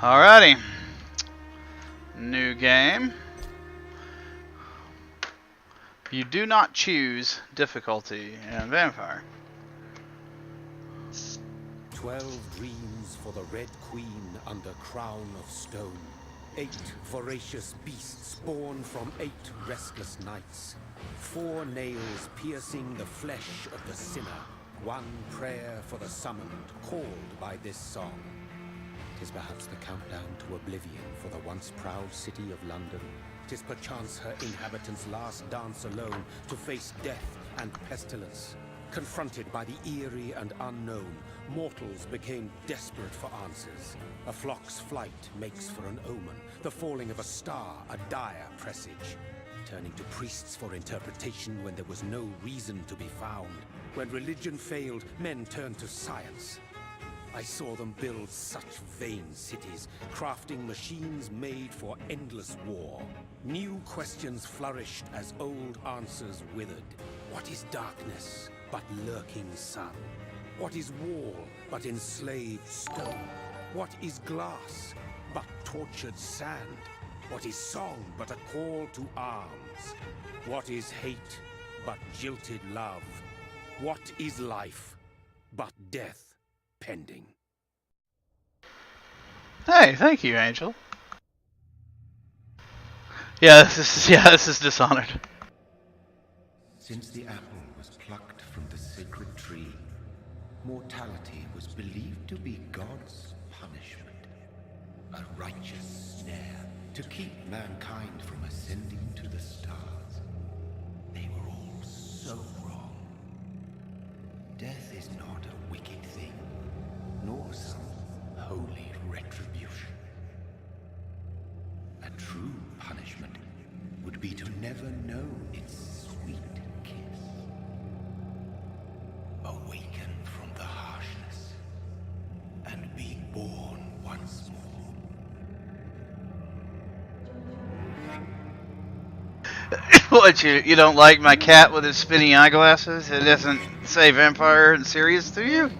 Alrighty. New game. You do not choose difficulty in Vampyr. 12 dreams for the Red Queen under crown of stone. 8 voracious beasts born from 8 restless nights. 4 nails piercing the flesh of the sinner. 1 prayer for the summoned, called by this song. 'Tis perhaps the countdown to oblivion for the once proud city of London. 'Tis perchance her inhabitants' last dance alone to face death and pestilence. Confronted by the eerie and unknown, mortals became desperate for answers. A flock's flight makes for an omen, the falling of a star a dire presage. Turning to priests for interpretation when there was no reason to be found. When religion failed, men turned to science. I saw them build such vain cities, crafting machines made for endless war. New questions flourished as old answers withered. What is darkness but lurking sun? What is wall but enslaved stone? What is glass but tortured sand? What is song but a call to arms? What is hate but jilted love? What is life but death pending? Hey, thank you, Angel. This is Dishonored. Since the apple was plucked from the sacred tree, mortality was believed to be God's punishment. A righteous snare to keep mankind from ascending to the stars. They were all so wrong. Death is not a wicked thing, nor some holy retribution. A true punishment would be to never know its sweet kiss. Awaken from the harshness and be born once more. What, you don't like my cat with his spinning eyeglasses? It doesn't say Vampyr and serious to you?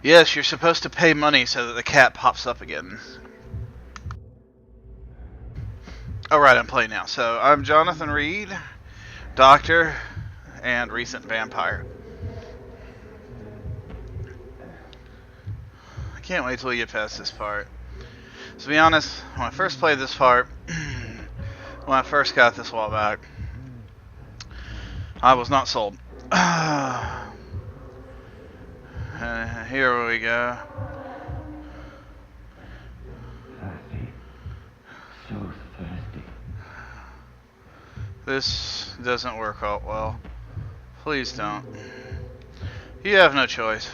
Yes, you're supposed to pay money so that the cat pops up again. Alright, I'm playing now. So, I'm Jonathan Reed, doctor, and recent vampire. I can't wait till we get past this part. To be honest, when I first played this part, when I first got this while back, I was not sold. Here we go. Thirsty. So thirsty. This doesn't work out well. Please don't. You have no choice.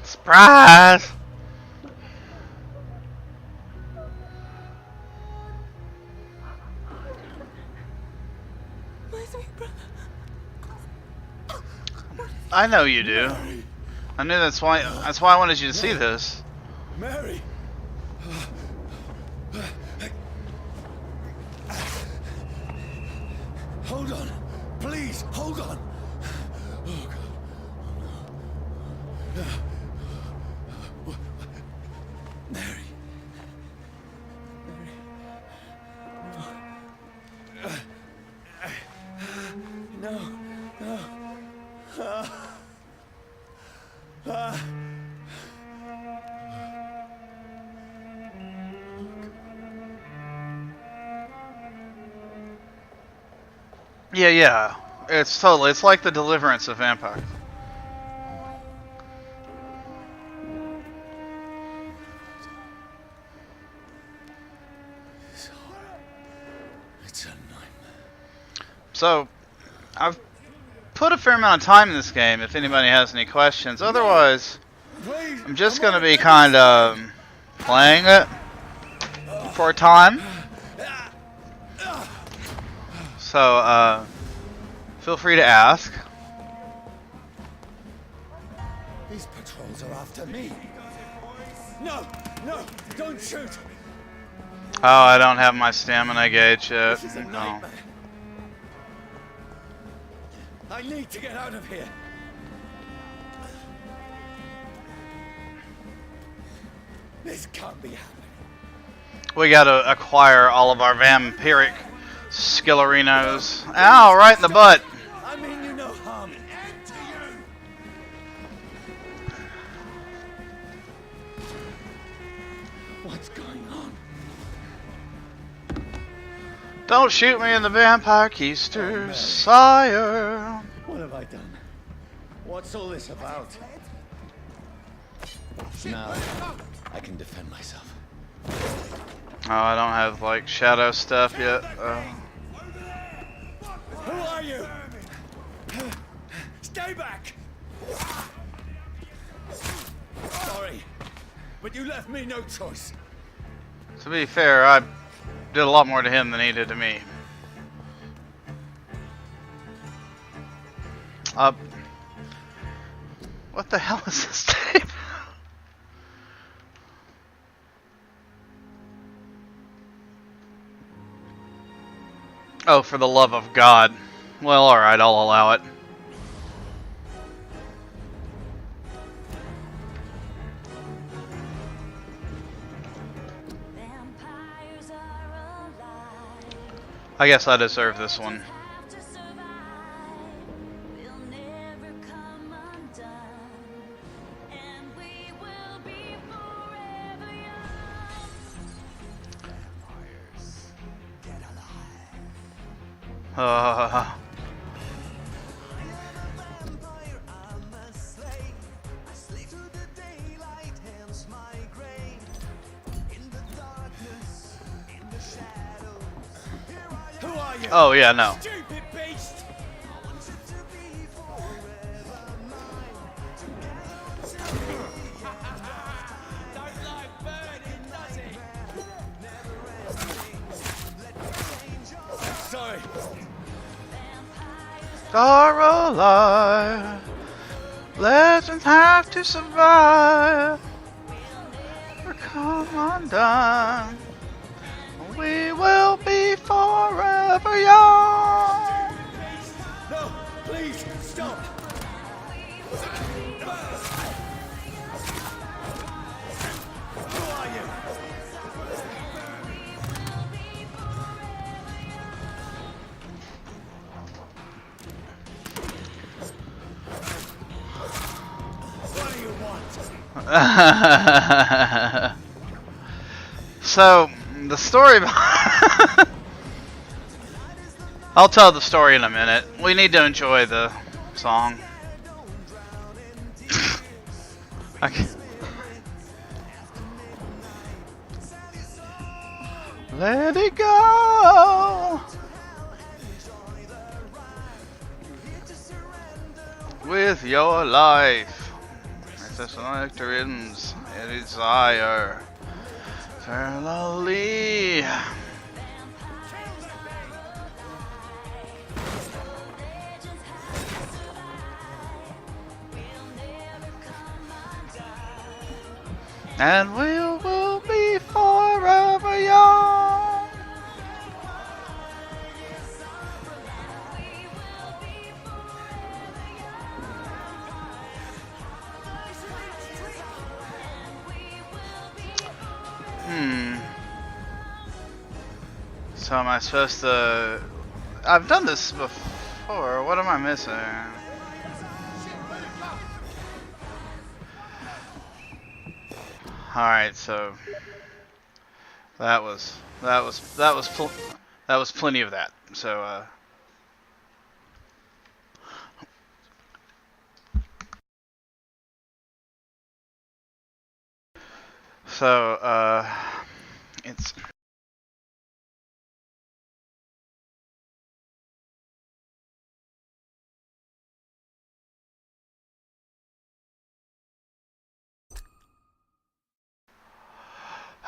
Surprise! I know you do. I knew that's why I wanted you to see this. Mary! Hold on. Please, hold on. Oh, God. Mary. No. No. Yeah. It's totally. It's like the Deliverance of Vampyr. It's a nightmare. So, I've put a fair amount of time in this game. If anybody has any questions, otherwise, Please, I'm just gonna be kind of playing it for a time. So, feel free to ask. These patrols are after me. No, no, don't shoot. Oh, I don't have my stamina gauge yet. This is a No. nightmare. I need to get out of here. This can't be happening. We gotta acquire all of our vampiric skillerinos. Ow, right in the butt. I mean you no harm. What's going on? Don't shoot me in the vampire keister, sire. What have I done? What's all this about? Now, I can defend myself. Oh, I don't have like shadow stuff yet. Who are you? Stay back! Sorry, but you left me no choice. To be fair, I did a lot more to him than he did to me. What the hell is this tape? Oh, for the love of God. Well, alright, I'll allow it. I guess I deserve this one. Who are you? Oh yeah, no. Stupid beast! Don't like burning, does it? Sorry. Are alive. Legends have to survive. Or come undone. We will be forever young. No, please, stop! Who are you? What do you want? So, the story... I'll tell the story in a minute. We need to enjoy the song. Okay. Let it go. With your life. It's a selector's desire. Eternally. And we will be So am I supposed to... I've done this before. What am I missing? Alright, so... That was plenty of that. So, it's...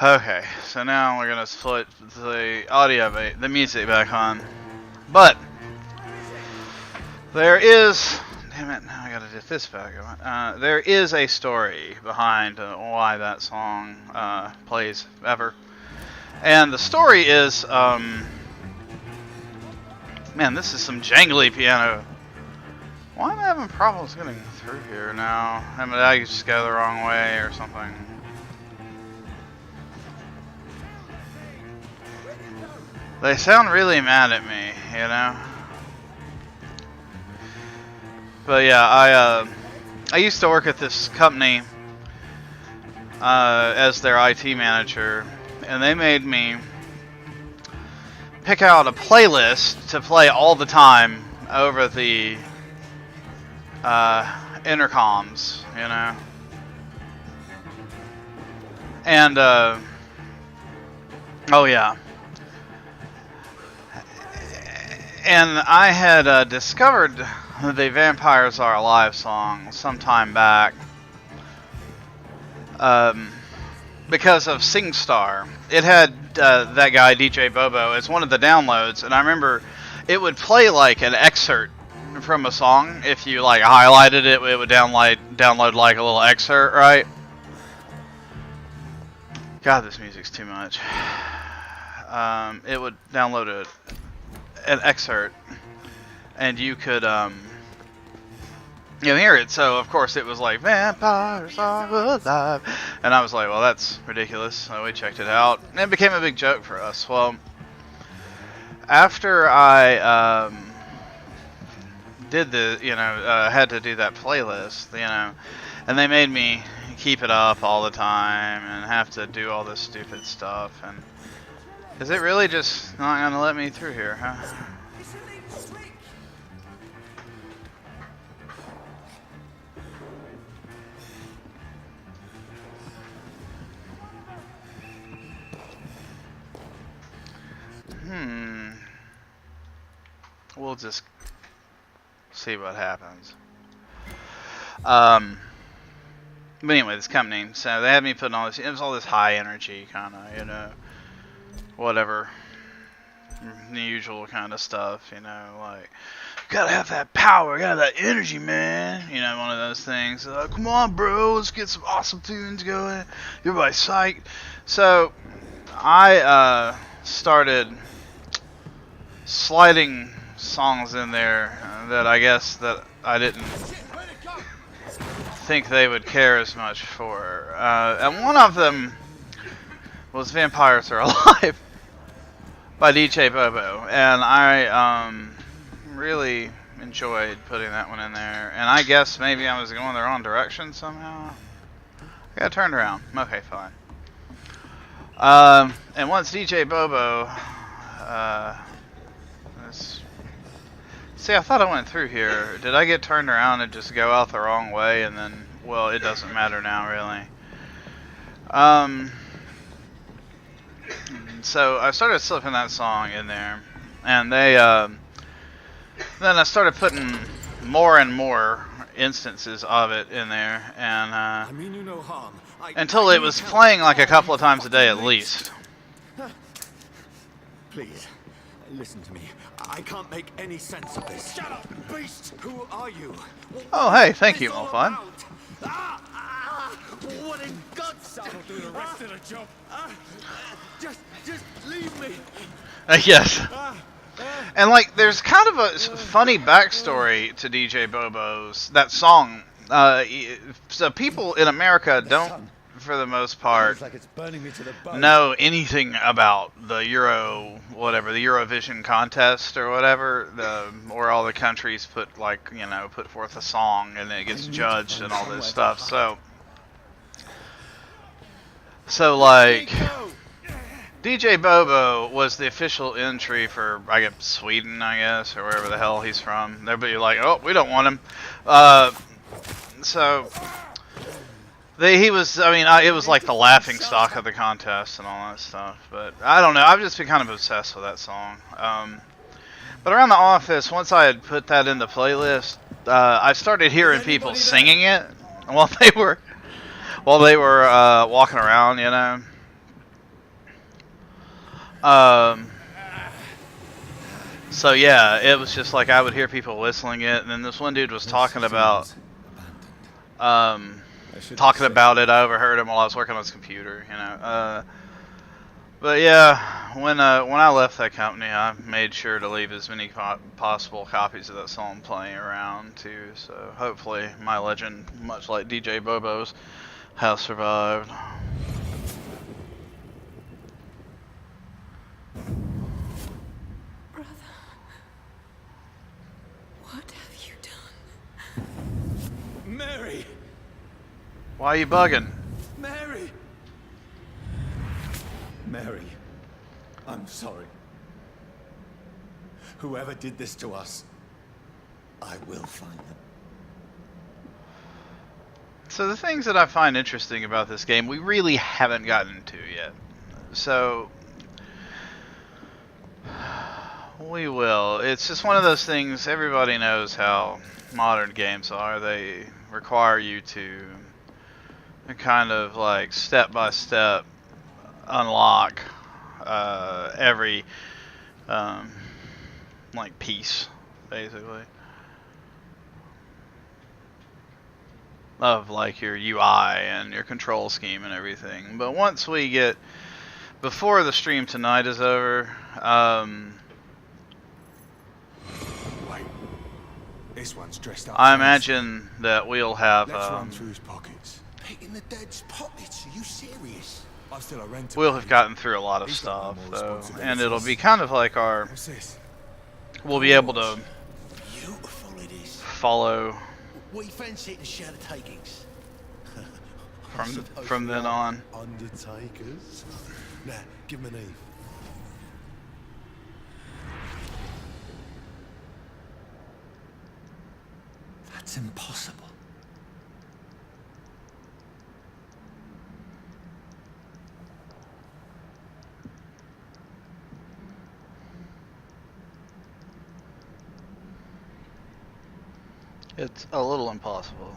Okay, so now we're gonna put the audio, the music back on. But there is, damn it, now I gotta get this back on. There is a story behind why that song plays ever, and the story is, man, this is some jangly piano. Why am I having problems getting through here now? I mean, I just go the wrong way or something. They sound really mad at me, you know? But yeah, I used to work at this company as their IT manager, and they made me pick out a playlist to play all the time over the intercoms, you know? And, oh yeah. And I had discovered the Vampires Are Alive song some time back because of SingStar. It had that guy, DJ Bobo, as one of the downloads, and I remember it would play like an excerpt from a song. If you like highlighted it, it would download like a little excerpt, right? God, this music's too much. It would download an excerpt, and you could hear it. So of course it was like Vampires Are Alive, and I was like, well, that's ridiculous. So we checked it out, and it became a big joke for us. Well, after I did the had to do that playlist, and they made me keep it up all the time and have to do all this stupid stuff. And is it really just not gonna let me through here, huh? We'll just see what happens. But anyway, this company, so they had me putting all this, it was all this high energy kind of, whatever, the usual kind of stuff, like, gotta have that power, gotta have that energy, man, one of those things. Like, come on, bro, let's get some awesome tunes going, everybody's psyched. So, I started sliding songs in there that I guess that I didn't think they would care as much for. And one of them was Vampires Are Alive by DJ Bobo. And I really enjoyed putting that one in there. And I guess maybe I was going the wrong direction somehow. I got turned around. Okay, fine. And once DJ Bobo... See, I thought I went through here. Did I get turned around and just go out the wrong way and then... Well, it doesn't matter now, really. So I started slipping that song in there. And they... then I started putting more and more instances of it in there. And, I mean you no harm. until it was playing like a couple of times a day at least. Please, listen to me. I can't make any sense of this. Shut up, beast! Who are you? Oh, hey, thank you, Molfine. What in God's name? I'll do the rest of the job. Just leave me. Yes. And like, there's kind of a funny backstory to DJ Bobo's that song. So people in America don't for the most part, Feels like it's burning me to the bone. know anything about the Eurovision contest or whatever, where all the countries put put forth a song and then it gets judged and all this stuff. So like, DJ Bobo was the official entry for, I guess, Sweden, I guess, or wherever the hell he's from. They'd be like, oh, we don't want him. So he was, it was like the laughing stock of the contest and all that stuff. But I don't know, I've just been kind of obsessed with that song. But around the office, once I had put that in the playlist, I started hearing people singing it while they were walking around, you know. So yeah, it was just like I would hear people whistling it, and then this one dude was talking about it. I overheard him while I was working on his computer, you know. But yeah, when I left that company, I made sure to leave as many possible copies of that song playing around too. So hopefully, my legend, much like DJ Bobo's, has survived. Mary! Why are you bugging? Mary! Mary, I'm sorry. Whoever did this to us, I will find them. So the things that I find interesting about this game, we really haven't gotten to yet. So we will. It's just one of those things, everybody knows how modern games are. They require you to kind of like step by step unlock every like piece, basically, of like your UI and your control scheme and everything. But once we get, before the stream tonight is over, wait, this one's dressed up. I imagine that we'll have Let's run through his pockets. Picking the dead's pockets? Are you serious? I'm still a renter. we'll have gotten through a lot of He's got stuff no more though, and responsibilities. it'll be kind of like our, What's this? we'll be able to Beautiful it is. follow We fancy it and share the takings. from then on. Undertakers? Nah, give him an Eve. That's impossible. It's a little impossible.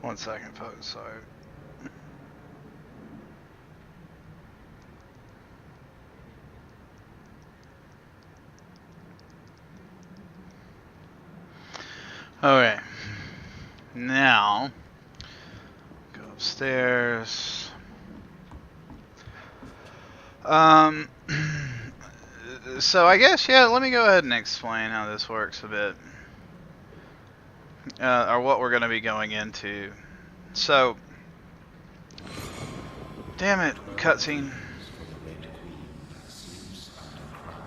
One second, folks, sorry. Okay. Now, go upstairs. So I guess, yeah, let me go ahead and explain how this works a bit. Or what we're going to be going into. So, damn it, cutscene.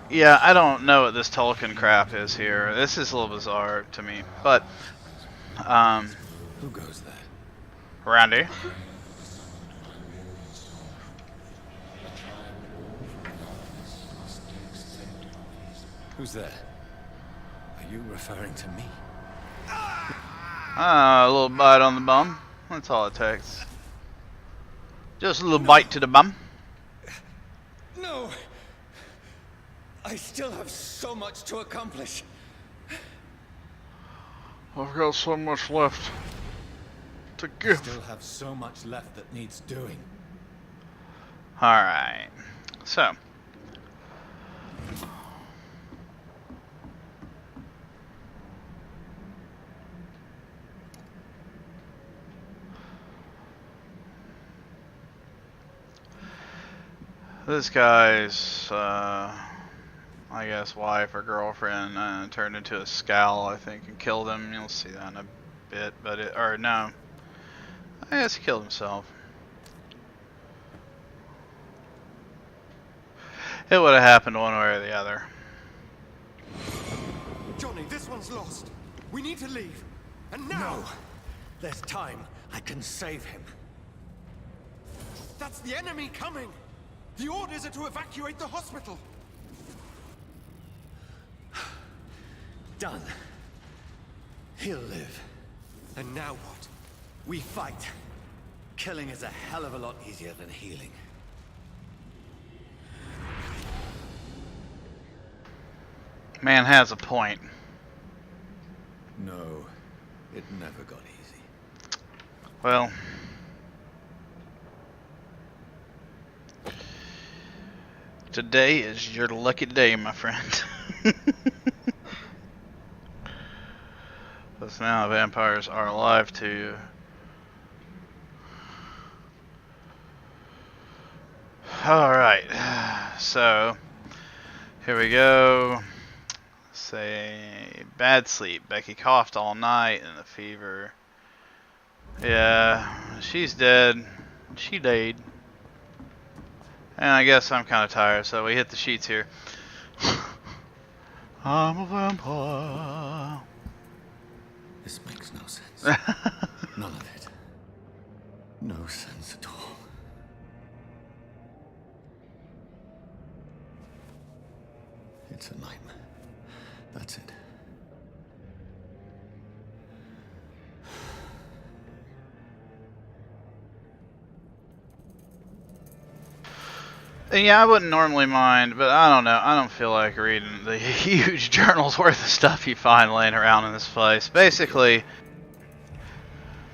Yeah, I don't know what this Tolkien crap is here. This is a little bizarre to me, but Who goes there? Randy. Who's there? Are you referring to me? A little bite on the bum. That's all it takes. Just a little bite to the bum. No! I still have so much to accomplish. I've got so much left to give. Still have so much left that needs doing. Alright. So. This guy's, I guess, wife or girlfriend turned into a scowl, I think, and killed him. You'll see that in a bit, but or no, I guess he killed himself. It would have happened one way or the other. Johnny, this one's lost. We need to leave. And now! No. There's time. I can save him. That's the enemy coming! The orders are to evacuate the hospital! Done. He'll live. And now what? We fight. Killing is a hell of a lot easier than healing. Man has a point. No, it never got easy. Well, today is your lucky day, my friend. Because now vampires are alive too. Alright, so here we go. Say bad sleep. Becky coughed all night and a fever. Yeah, she's dead. She died. And I guess I'm kind of tired, so we hit the sheets here. I'm a vampire. This makes no sense. None of it. No sense at all. It's a nightmare. That's it. And yeah, I wouldn't normally mind, but I don't know. I don't feel like reading the huge journals worth of stuff you find laying around in this place. Basically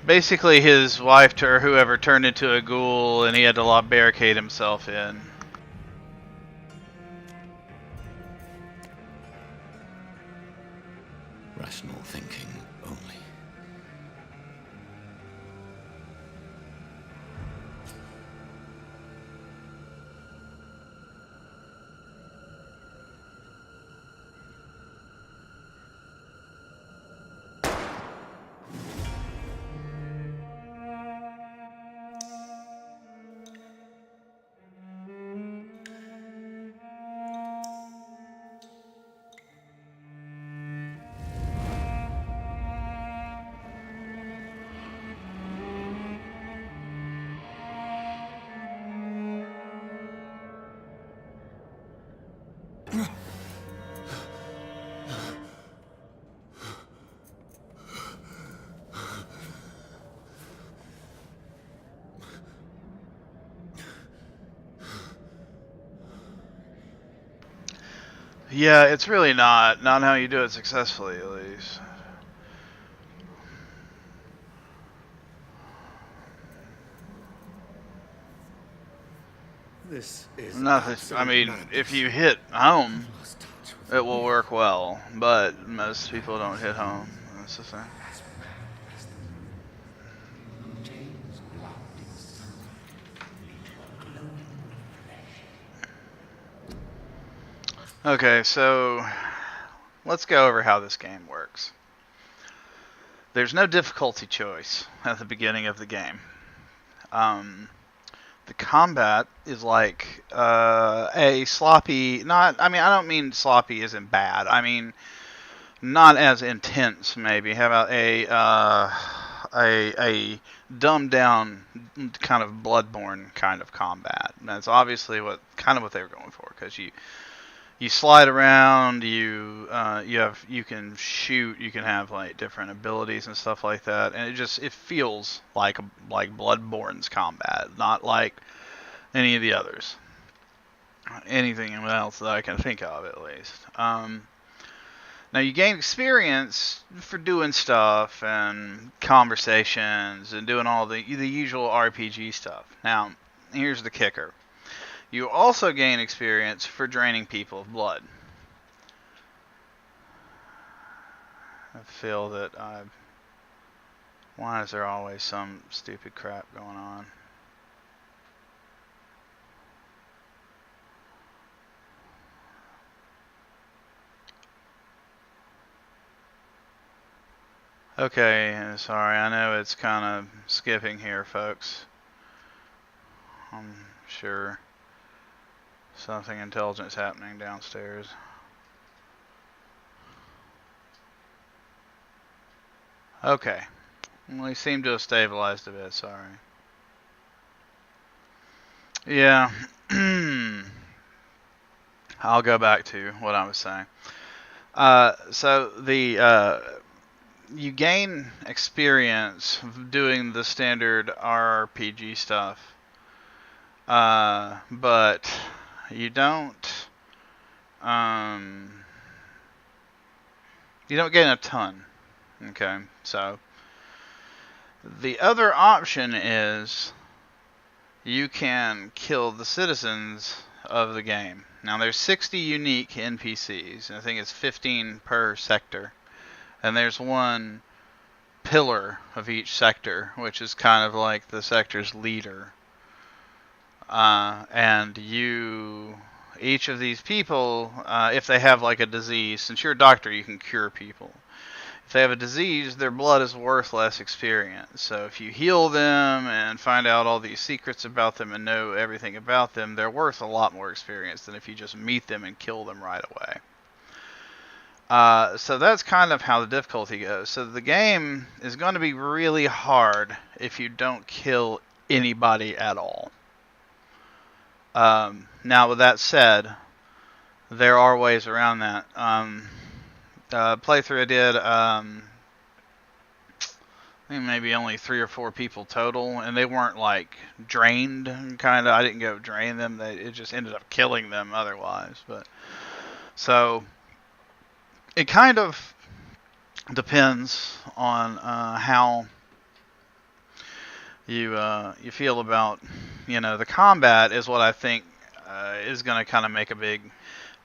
his wife or whoever turned into a ghoul and he had to barricade himself in. Rational thinking only. Yeah, it's really not how you do it successfully, at least. This is I mean, if you hit home, it will work well, but most people don't hit home. That's the thing. Okay, so let's go over how this game works. There's no difficulty choice at the beginning of the game. The combat is like a sloppy, I don't mean sloppy isn't bad. I mean, not as intense, maybe. How about a dumbed down kind of Bloodborne kind of combat? And that's obviously what they were going for, because you slide around, you can shoot, you can have like different abilities and stuff like that, and it feels like Bloodborne's combat, not like any of the others, anything else that I can think of at least. Now you gain experience for doing stuff and conversations and doing all the usual RPG stuff. Now here's the kicker. You also gain experience for draining people of blood. I feel that why is there always some stupid crap going on? Okay, sorry, I know it's kind of skipping here, folks. I'm sure something intelligent is happening downstairs. Okay. Well, he seemed to have stabilized a bit, sorry. Yeah. I'll go back to what I was saying. So you gain experience doing the standard RPG stuff, but you don't gain a ton. Okay, so the other option is you can kill the citizens of the game. Now there's 60 unique NPCs, and I think it's 15 per sector. And there's one pillar of each sector, which is kind of like the sector's leader. And each of these people, if they have like a disease, since you're a doctor, you can cure people. If they have a disease, their blood is worth less experience. So if you heal them and find out all these secrets about them and know everything about them, they're worth a lot more experience than if you just meet them and kill them right away. So that's kind of how the difficulty goes. So the game is going to be really hard if you don't kill anybody at all. Now with that said, there are ways around that. Playthrough I did, I think maybe only 3 or 4 people total, and they weren't like drained, kind of. I didn't go drain them. It just ended up killing them otherwise. But so it kind of depends on how you feel about, the combat is what I think is going to kind of make a big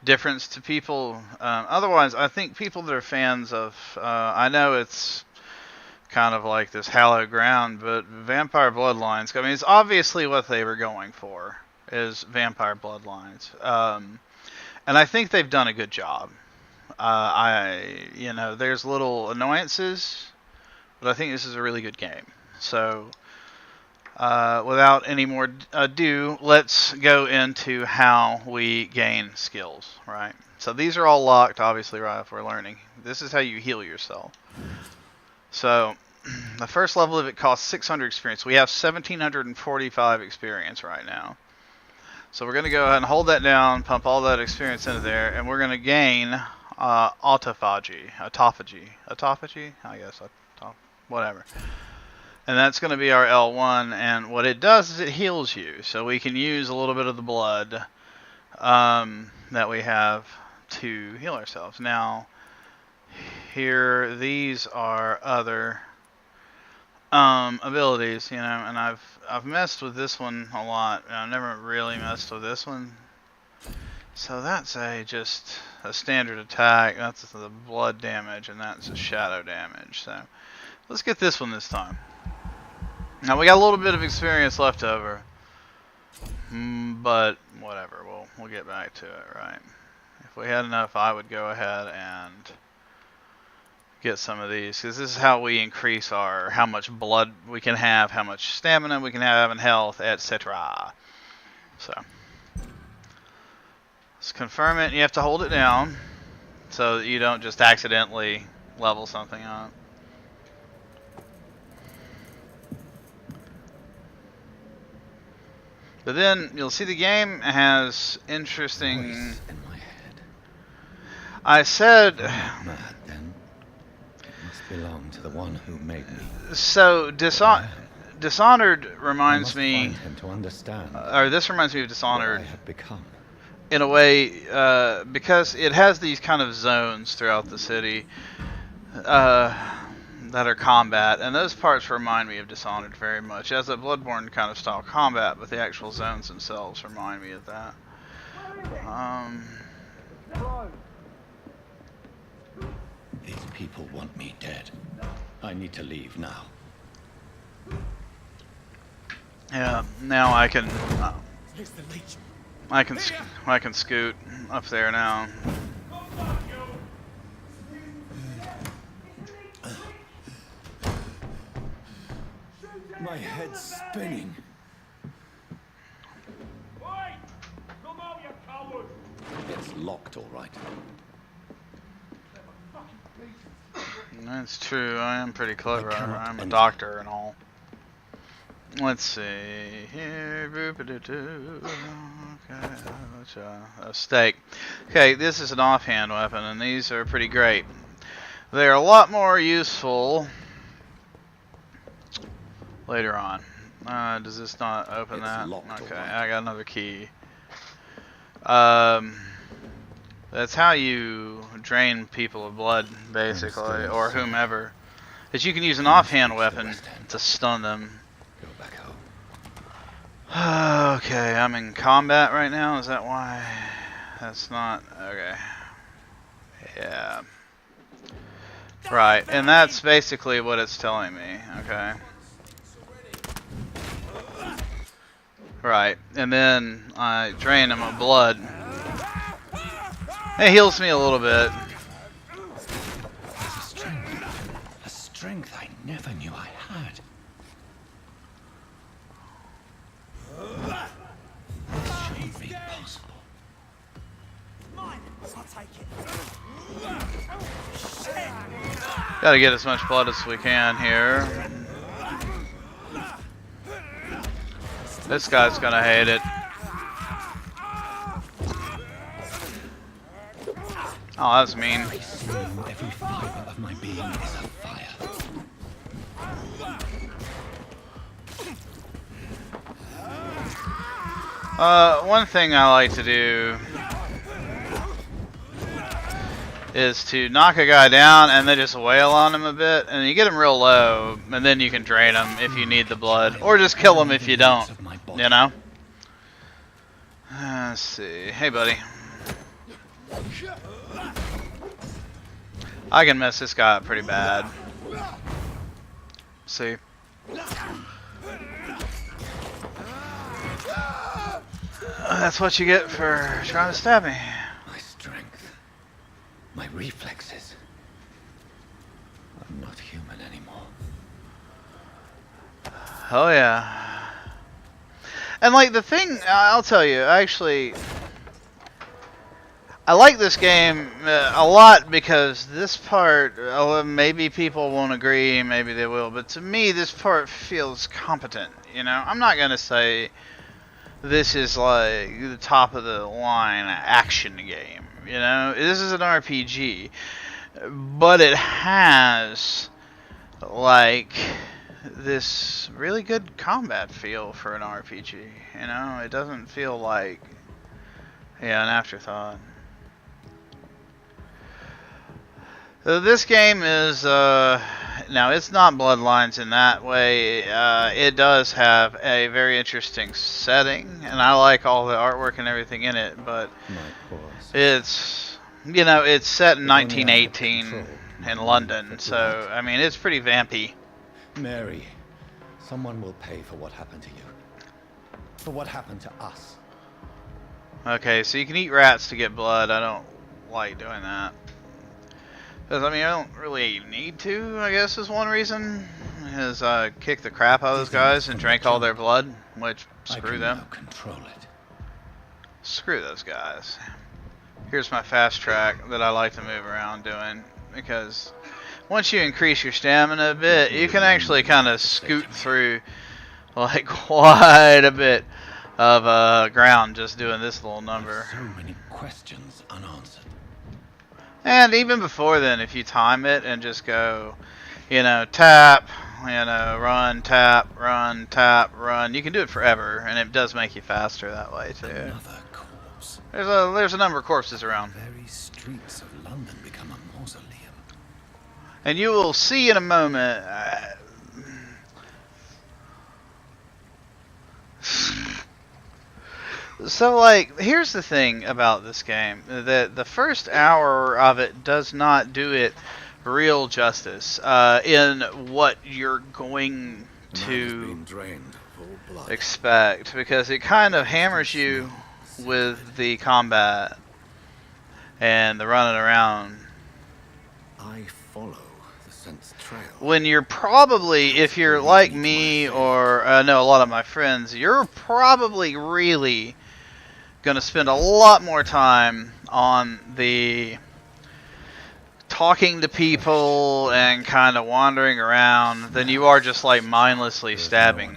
difference to people. Otherwise, I think people that are fans of, I know it's kind of like this hallowed ground, but Vampire Bloodlines, I mean, it's obviously what they were going for, is Vampire Bloodlines. And I think they've done a good job. There's little annoyances, but I think this is a really good game. So, without any more ado, let's go into how we gain skills, right? So these are all locked, obviously, right, if we're learning. This is how you heal yourself. So, the first level of it costs 600 experience. We have 1,745 experience right now. So we're going to go ahead and hold that down, pump all that experience into there, and we're going to gain autophagy, I guess, whatever. And that's going to be our L1, and what it does is it heals you. So we can use a little bit of the blood that we have to heal ourselves. Now, here, these are other abilities, and I've messed with this one a lot. I've never really messed with this one. So that's just a standard attack. That's the blood damage, and that's a shadow damage. So let's get this one this time. Now we got a little bit of experience left over, but whatever. We'll get back to it, right? If we had enough, I would go ahead and get some of these, because this is how we increase how much blood we can have, how much stamina we can have, and health, etc. So let's confirm it. You have to hold it down so that you don't just accidentally level something up. But then you'll see the game has interesting. Voice in my head. I said. Mad then. It must belong to the one who made me. So Dishonored reminds me. Find him to understand. Or this reminds me of Dishonored. What I have become. In a way, because it has these kind of zones throughout the city that are combat, and those parts remind me of Dishonored very much. It has a Bloodborne kind of style combat, but the actual zones themselves remind me of that. These people want me dead. I need to leave now. Yeah, now I can scoot up there now. My head's spinning. It's locked, all right. That's true. I am pretty clever. I'm a doctor and all. Let's see here. Boop-a-doo-doo. Okay, that's a steak. Okay, this is an offhand weapon, and these are pretty great. They are a lot more useful later on. Does this not open It's that? locked, Okay, all right. I got another key. That's how you drain people of blood, basically, or whomever. Is you can use an offhand weapon to stun them. Go back home. Okay, I'm in combat right now. Is that why? That's not okay. Yeah. Right, and that's basically what it's telling me. Okay. Right, and then I drain him of blood. It heals me a little bit. A strength I never knew I had. This shouldn't be possible. Gotta get as much blood as we can here. This guy's gonna hate it. Oh, that's mean. Every fiber of my being is afire. One thing I like to do is to knock a guy down and then just wail on him a bit, and you get him real low, and then you can drain him if you need the blood, or just kill him if you don't, you know? Let's see. Hey, buddy. I can mess this guy up pretty bad. See? That's what you get for trying to stab me. My strength. My reflexes. I'm not human anymore. Oh yeah. And like the thing, I'll tell you, actually, I like this game a lot because this part, maybe people won't agree, maybe they will, but to me this part feels competent, you know? I'm not gonna say this is like the top of the line action game, you know? This is an RPG, but it has like this really good combat feel for an RPG, you know? It doesn't feel like, yeah, an afterthought. So this game is, now it's not Bloodlines in that way. It does have a very interesting setting, and I like all the artwork and everything in it, but it's, you know, it's set in 1918 in London, so, I mean, it's pretty vampy. Mary, someone will pay for what happened to you. For what happened to us. Okay, so you can eat rats to get blood. I don't like doing that. Because, I mean, I don't really need to, I guess, is one reason. Is kick the crap out of those guys and drink all their blood, which, screw them. Now control it. Screw those guys. Here's my fast track that I like to move around doing, because once you increase your stamina a bit, you can actually kind of scoot through, like, quite a bit of ground just doing this little number. So many questions unanswered. And even before then, if you time it and just go, you know, tap, you know, run, tap, run, you can do it forever, and it does make you faster that way too. Another corpse. There's a number of corpses around. The very streets of London become a mausoleum. And you will see in a moment. So, like, here's the thing about this game. The first hour of it does not do it real justice in what you're going to expect. Because it kind of hammers you with the combat and the running around. I follow the sense trail. when you're probably, if you're like me or no, a lot of my friends, you're probably really going to spend a lot more time on the talking to people and kind of wandering around than you are just like mindlessly stabbing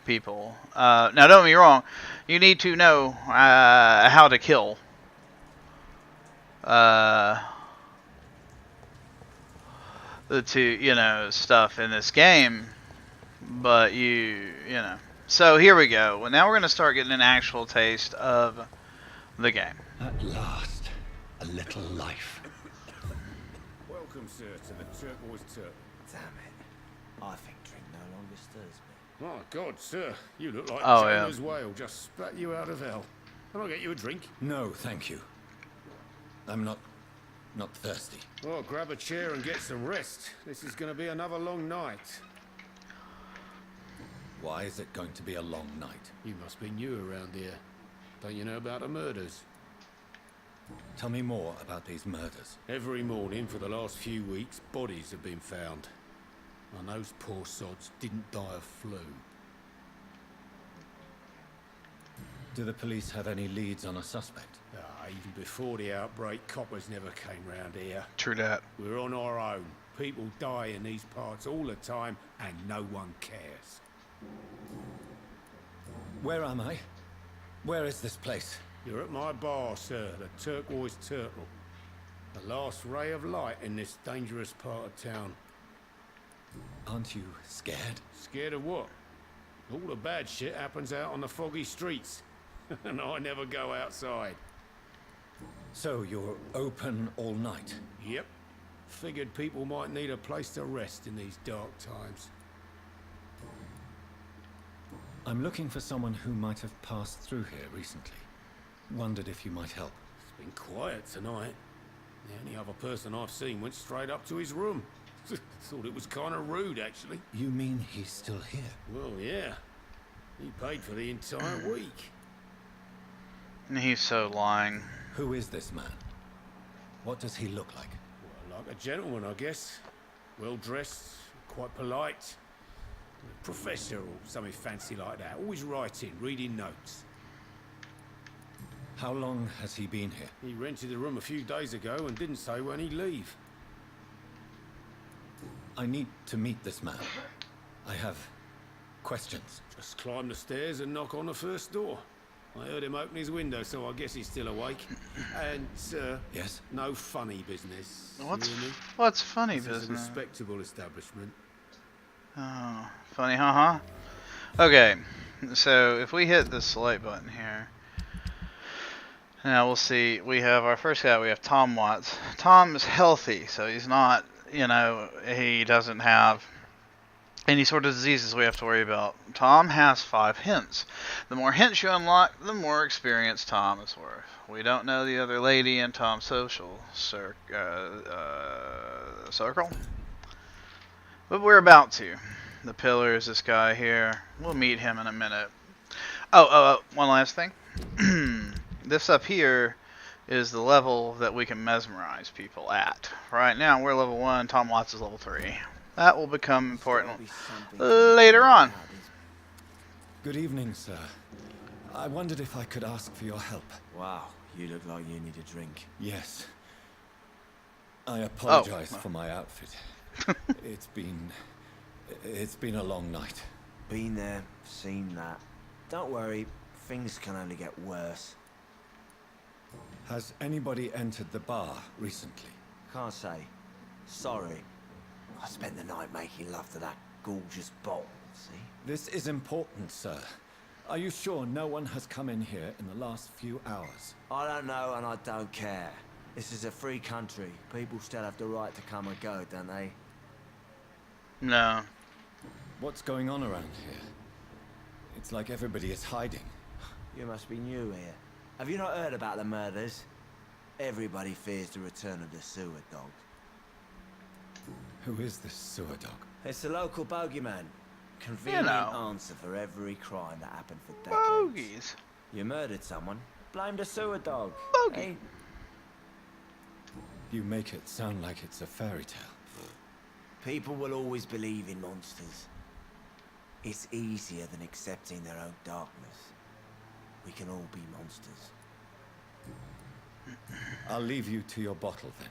people. Now, don't get me wrong, you need to know how to kill. The two, stuff in this game, but you know. So here we go. Well, now we're going to start getting an actual taste of the game. At last, a little life. Welcome, sir, to the Turquoise Turtle. Damn it. I think drink no longer stirs me. My God, sir, you look like Oh, yeah. Jonah's whale just spat you out of hell. Can I get you a drink? No, thank you. I'm not thirsty. Well, grab a chair and get some rest. This is going to be another long night. Why is it going to be a long night? You must be new around here. Don't you know about the murders? Tell me more about these murders. Every morning for the last few weeks, bodies have been found. And those poor sods didn't die of flu. Do the police have any leads on a suspect? Even before the outbreak, coppers never came round here. True that. We're on our own. People die in these parts all the time, and no one cares. Where am I? Where is this place? You're at my bar, sir, the Turquoise Turtle. The last ray of light in this dangerous part of town. Aren't you scared? Scared of what? All the bad shit happens out on the foggy streets. And I never go outside. So you're open all night? Yep. Figured people might need a place to rest in these dark times. I'm looking for someone who might have passed through here recently. Wondered if you might help. It's been quiet tonight. The only other person I've seen went straight up to his room. Thought it was kind of rude, actually. You mean he's still here? Well, yeah. He paid for the entire week. He's so lying. Who is this man? What does he look like? Well, like a gentleman, I guess. Well-dressed, quite polite. A professor or something fancy like that. Always writing, reading notes. How long has he been here? He rented the room a few days ago and didn't say when he'd leave. I need to meet this man. I have questions. Just climb the stairs and knock on the first door. I heard him open his window, so I guess he's still awake. And, Yes? no funny business. What's funny This is a business? respectable establishment. Oh, funny, haha. Okay, so if we hit this select button here, now we'll see. We have our first guy. We have Tom Watts. Tom is healthy, so he's not. He doesn't have any sort of diseases we have to worry about. Tom has 5 hints. The more hints you unlock, the more experience Tom is worth. We don't know the other lady in Tom's social circle, but we're about to. The pillar is this guy here. We'll meet him in a minute. Oh, one last thing. This up here is the level that we can mesmerize people at. Right now we're level 1, Tom Watts is level 3. That will become important later on. Good evening, sir. I wondered if I could ask for your help. Wow, you look like you need a drink. Yes. I apologize for my outfit. It's been a long night. Been there, seen that. Don't worry, things can only get worse. Has anybody entered the bar recently? Can't say. Sorry. I spent the night making love to that gorgeous bottle, see? This is important, sir. Are you sure no one has come in here in the last few hours? I don't know and I don't care. This is a free country. People still have the right to come and go, don't they? No. What's going on around here? It's like everybody is hiding. You must be new here. Have you not heard about the murders? Everybody fears the return of the sewer dog. Who is this sewer dog? It's the local bogeyman. Convenient answer for every crime that happened for decades. Bogies. You murdered someone, blame the sewer dog. Bogey. Hey, You make it sound like it's a fairy tale. People will always believe in monsters. It's easier than accepting their own darkness. We can all be monsters. I'll leave you to your bottle then.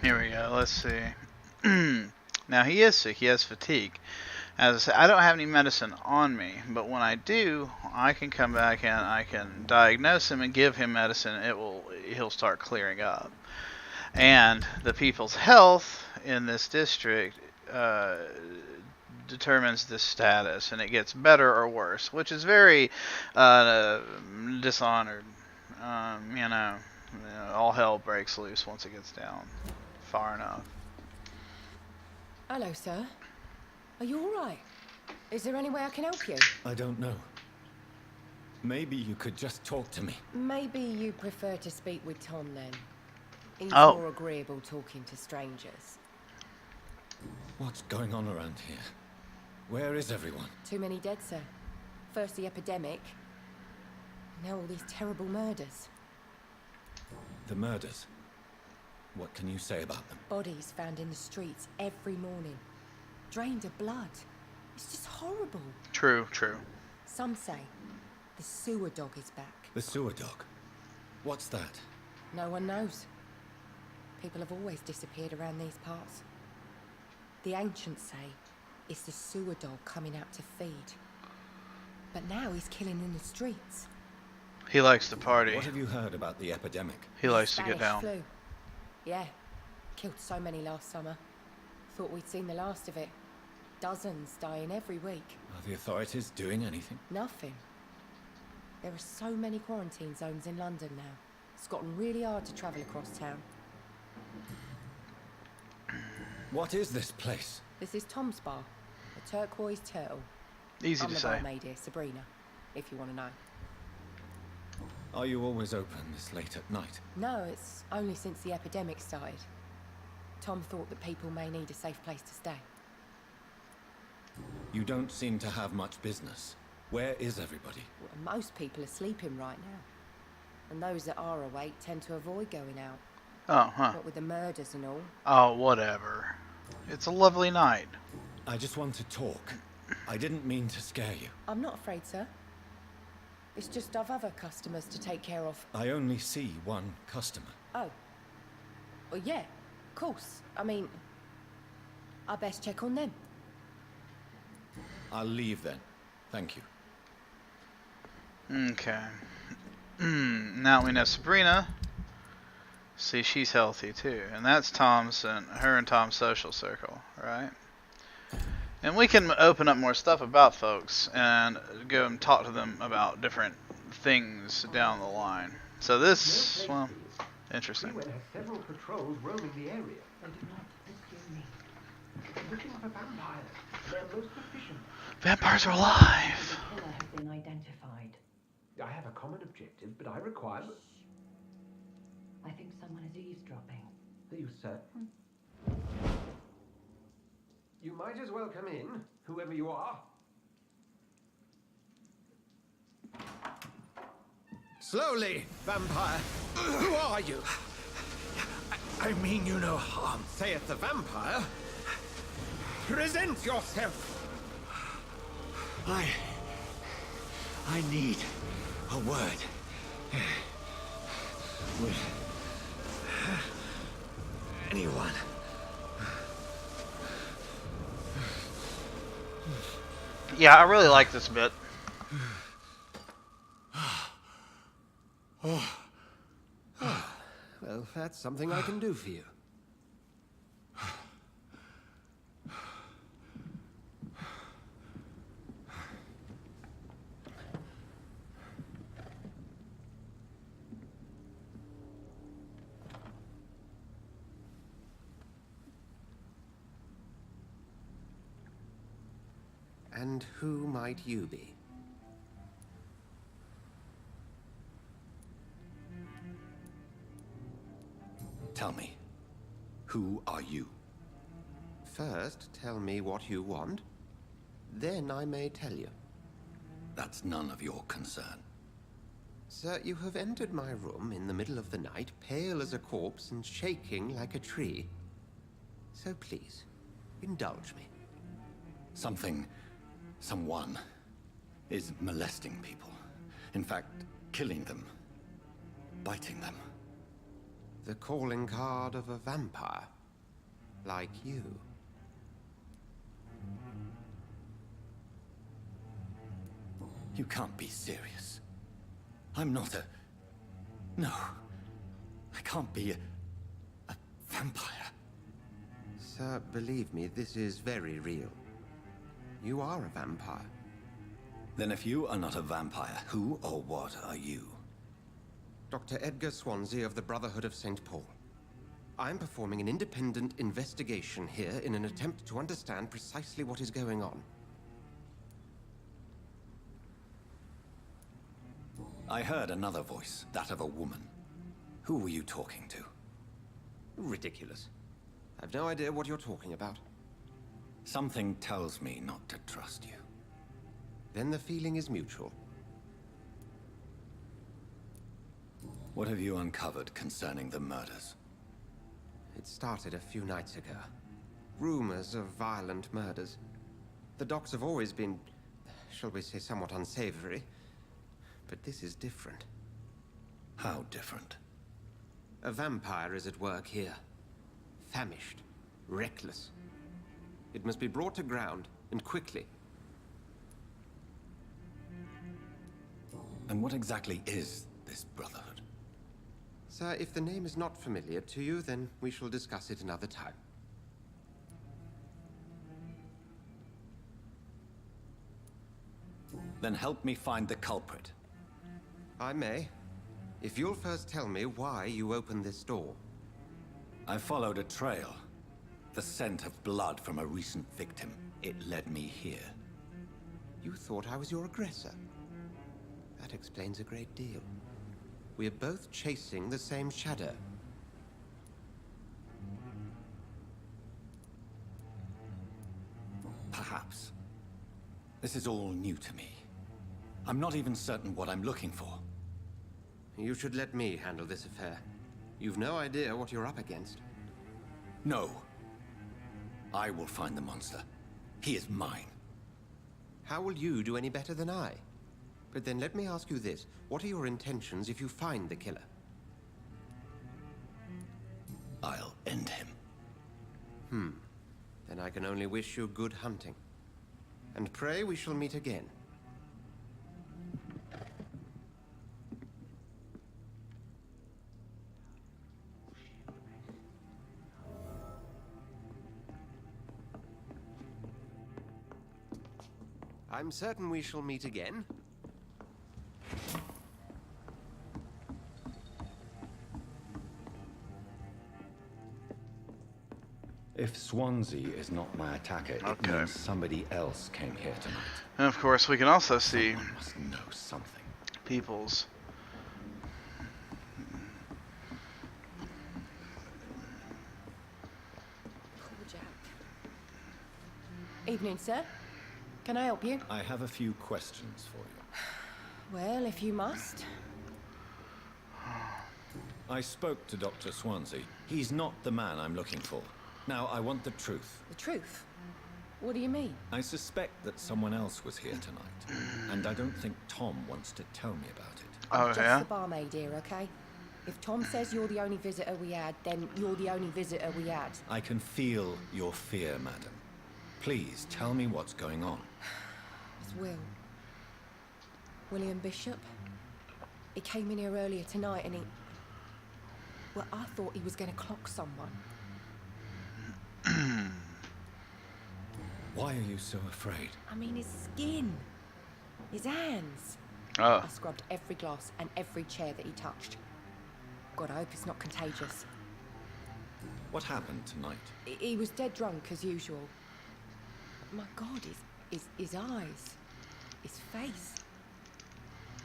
Here we go. Let's see. Now he is sick. He has fatigue. As I said, I don't have any medicine on me, but when I do, I can come back and I can diagnose him and give him medicine. He'll start clearing up. And the people's health in this district determines the status, and it gets better or worse, which is very dishonored. You know, all hell breaks loose once it gets down far enough. Hello, sir. Are you all right? Is there any way I can help you? I don't know. Maybe you could just talk to me. Maybe you prefer to speak with Tom then. He's Oh. more agreeable talking to strangers. What's going on around here? Where is everyone? Too many dead, sir. First the epidemic, now all these terrible murders. The murders. What can you say about them? Bodies found in the streets every morning. Drained of blood. It's just horrible. True, true. Some say the sewer dog is back. The sewer dog. What's that? No one knows. People have always disappeared around these parts. The ancients say it's the sewer dog coming out to feed. But now he's killing in the streets. He likes to party. What have you heard about the epidemic? He likes to get Spanish down. flu. Yeah. Killed so many last summer. Thought we'd seen the last of it. Dozens dying every week. Are the authorities doing anything? Nothing. There are so many quarantine zones in London now. It's gotten really hard to travel across town. What is this place? This is Tom's bar. A turquoise turtle. Easy I'm to the say. barmaid here, Sabrina, if you want to know. Are you always open this late at night? No, it's only since the epidemic started. Tom thought that people may need a safe place to stay. You don't seem to have much business. Where is everybody? Well, most people are sleeping right now. And those that are awake tend to avoid going out. Oh, huh. What with the murders and all. Oh, whatever. It's a lovely night. I just want to talk. I didn't mean to scare you. I'm not afraid, sir. It's just I've other customers to take care of. I only see one customer. Oh. Well, yeah, of course. I mean, I best check on them. I'll leave then. Thank you. Okay. Now we know Sabrina. See, she's healthy too. And that's Tom's and her and Tom's social circle, right? And we can open up more stuff about folks and go and talk to them about different things down the line. So this, well, interesting. Freeway has several patrols roaming the area. They do not pursue me. Looking for vampires. They're most efficient. Vampires are alive. The killer has been identified. I have a common objective, but I require... I think someone is eavesdropping. Are you certain? You might as well come in, whoever you are. Slowly, vampire. Who are you? I mean you no harm. Saith the vampire. Present yourself. I need a word. With anyone. Yeah, I really like this bit. Well, that's something I can do for you. And who might you be? Tell me, who are you? First, tell me what you want. Then I may tell you. That's none of your concern. Sir, you have entered my room in the middle of the night, pale as a corpse and shaking like a tree. So please, indulge me. Someone is molesting people. In fact, killing them. Biting them. The calling card of a vampire. Like you. You can't be serious. I'm not a... No. I can't be a vampire. Sir, believe me, this is very real. You are a vampire. Then if you are not a vampire, who or what are you? Dr. Edgar Swansea of the Brotherhood of St. Paul. I'm performing an independent investigation here in an attempt to understand precisely what is going on. I heard another voice, that of a woman. Who were you talking to? Ridiculous. I've no idea what you're talking about. Something tells me not to trust you. Then the feeling is mutual. What have you uncovered concerning the murders? It started a few nights ago. Rumors of violent murders. The docks have always been, shall we say, somewhat unsavory. But this is different. How different? A vampire is at work here. Famished. Reckless. It must be brought to ground, and quickly. And what exactly is this Brotherhood? Sir, if the name is not familiar to you, then we shall discuss it another time. Then help me find the culprit. I may. If you'll first tell me why you opened this door. I followed a trail. The scent of blood from a recent victim. It led me here. You thought I was your aggressor. That explains a great deal. We're both chasing the same shadow. Perhaps. This is all new to me. I'm not even certain what I'm looking for. You should let me handle this affair. You've no idea what you're up against. No. I will find the monster. He is mine. How will you do any better than I? But then let me ask you this. What are your intentions if you find the killer? I'll end him. Then I can only wish you good hunting. And pray we shall meet again. I'm certain we shall meet again. If Swansea is not my attacker, it means somebody else came here tonight. And of course, we can also see Someone must know something. people's Poor Jack. Evening, sir. Can I help you? I have a few questions for you. Well, if you must. I spoke to Dr. Swansea. He's not the man I'm looking for. Now, I want the truth. The truth? What do you mean? I suspect that someone else was here tonight, and I don't think Tom wants to tell me about it. Oh, Just yeah? the barmaid here, okay? If Tom says you're the only visitor we had, then you're the only visitor we had. I can feel your fear, madam. Please, tell me what's going on. It's Will. William Bishop. He came in here earlier tonight and he... Well, I thought he was going to clock someone. Why are you so afraid? I mean, his skin. His hands. Oh. I scrubbed every glass and every chair that he touched. God, I hope it's not contagious. What happened tonight? He was dead drunk, as usual. My God, his eyes. His face.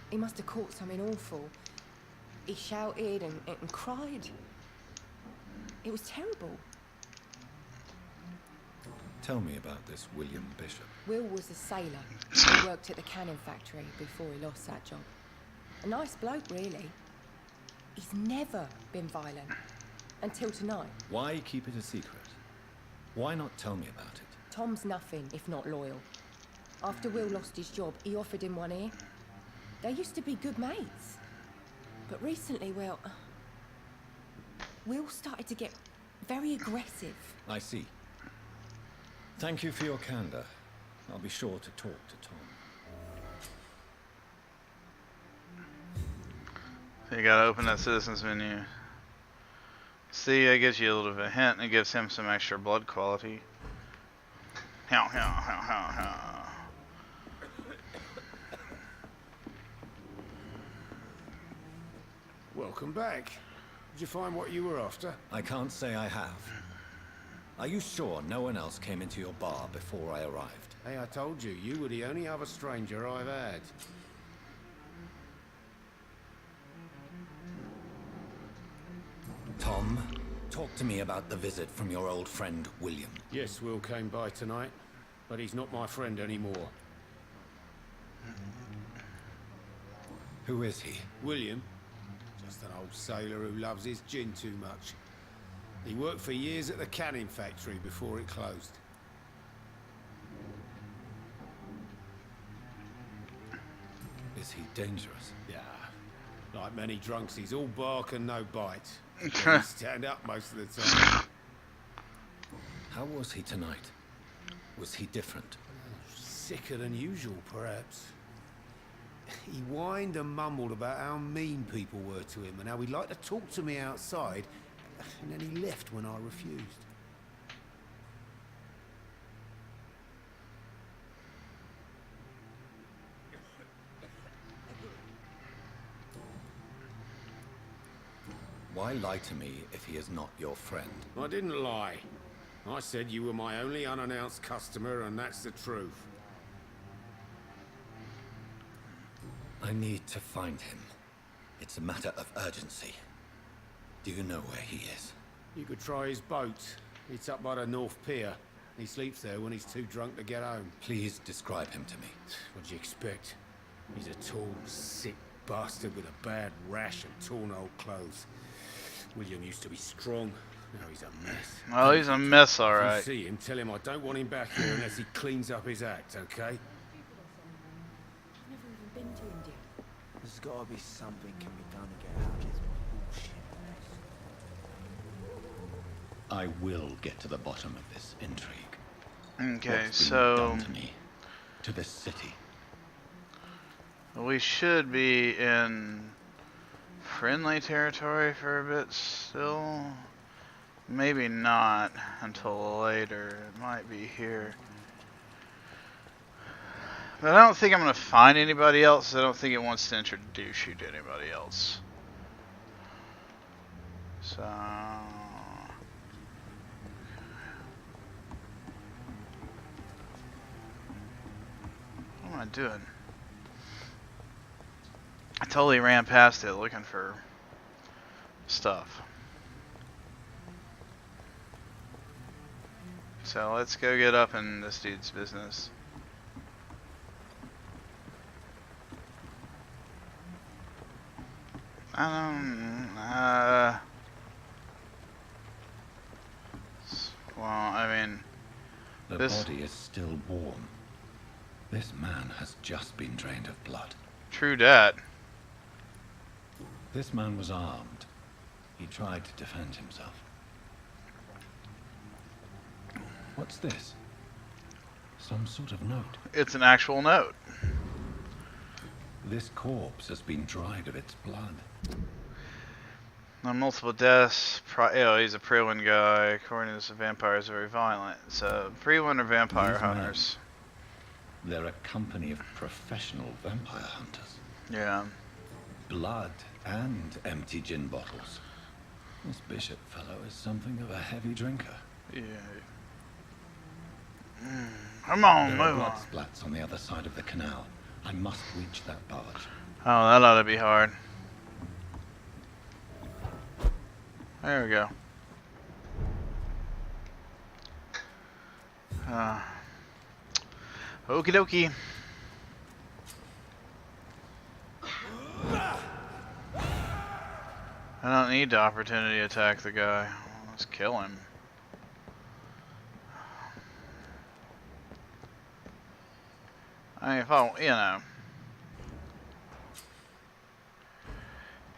He must have caught something awful. He shouted and cried. It was terrible. Tell me about this William Bishop. Will was a sailor. He worked at the cannon factory before he lost that job. A nice bloke, really. He's never been violent. Until tonight. Why keep it a secret? Why not tell me about it? Tom's nothing if not loyal. After Will lost his job, he offered him one ear. They used to be good mates. But recently, Will started to get very aggressive. I see. Thank you for your candor. I'll be sure to talk to Tom. So you gotta open that citizens menu. See, that gives you a little bit of a hint, and it gives him some extra blood quality. Welcome back. Did you find what you were after? I can't say I have. Are you sure no one else came into your bar before I arrived? Hey, I told you, you were the only other stranger I've had. Tom, talk to me about the visit from your old friend, William. Yes, Will came by tonight, but he's not my friend anymore. Who is he? William? Just an old sailor who loves his gin too much. He worked for years at the canning factory before it closed. Is he dangerous? Yeah. Like many drunks, he's all bark and no bite. He stand up most of the time. How was he tonight? Was he different? Sicker than usual, perhaps. He whined and mumbled about how mean people were to him and how he'd like to talk to me outside, and then he left when I refused. Why lie to me if he is not your friend? I didn't lie. I said you were my only unannounced customer, and that's the truth. I need to find him. It's a matter of urgency. Do you know where he is? You could try his boat. It's up by the North Pier. He sleeps there when he's too drunk to get home. Please describe him to me. What do you expect? He's a tall, sick bastard with a bad rash and torn old clothes. William used to be strong. Now he's a mess. Oh, he's a mess, all If right. you see him, tell him I don't want him back here unless he cleans up his act, okay? I've never even been to India. There's gotta be something can be done to get out of this bullshit. I will get to the bottom of this intrigue. Okay, What's been so done to me, to this city. we should be in friendly territory for a bit still. Maybe not until later. It might be here. But I don't think I'm going to find anybody else. I don't think it wants to introduce you to anybody else. So... what am I doing? I totally ran past it looking for stuff. So let's go get up in this dude's business. Well, I mean, The this body is still warm. This man has just been drained of blood. true dat. This man was armed. He tried to defend himself. What's this? Some sort of note. It's an actual note. This corpse has been dried of its blood. On multiple deaths, he's a pre-win guy. According to this, vampires are very violent. So, pre-win are vampire These men. hunters. They're a company of professional vampire hunters. Yeah. Blood and empty gin bottles. This bishop fellow is something of a heavy drinker. Yeah. Come on, There are move blood on. splats on the other side of the canal. I must reach that barge. Oh, that ought to be hard. There we go. Okie dokie. I don't need to opportunity attack the guy. Let's kill him. I mean, if I, you know.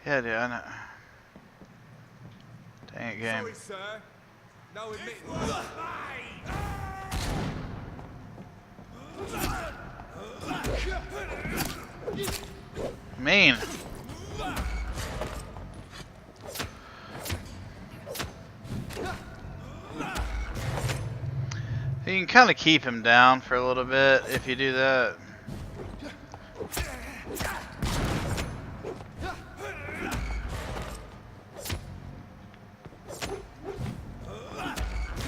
Yeah, dude, I know. Dang it, game. Sorry, sir. No admittance. Mean. You can kind of keep him down for a little bit if you do that.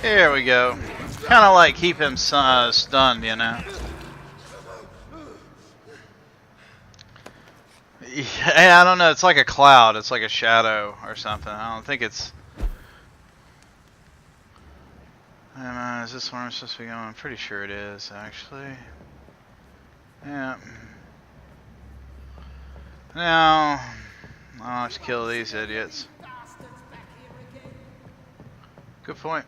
Here we go. Kind of like keep him stunned, you know. Yeah, I don't know. It's like a cloud. It's like a shadow or something. I don't think it's. Is this where I'm supposed to be going? I'm pretty sure it is, actually. Yeah. Now, I'll have to kill these idiots. Good point.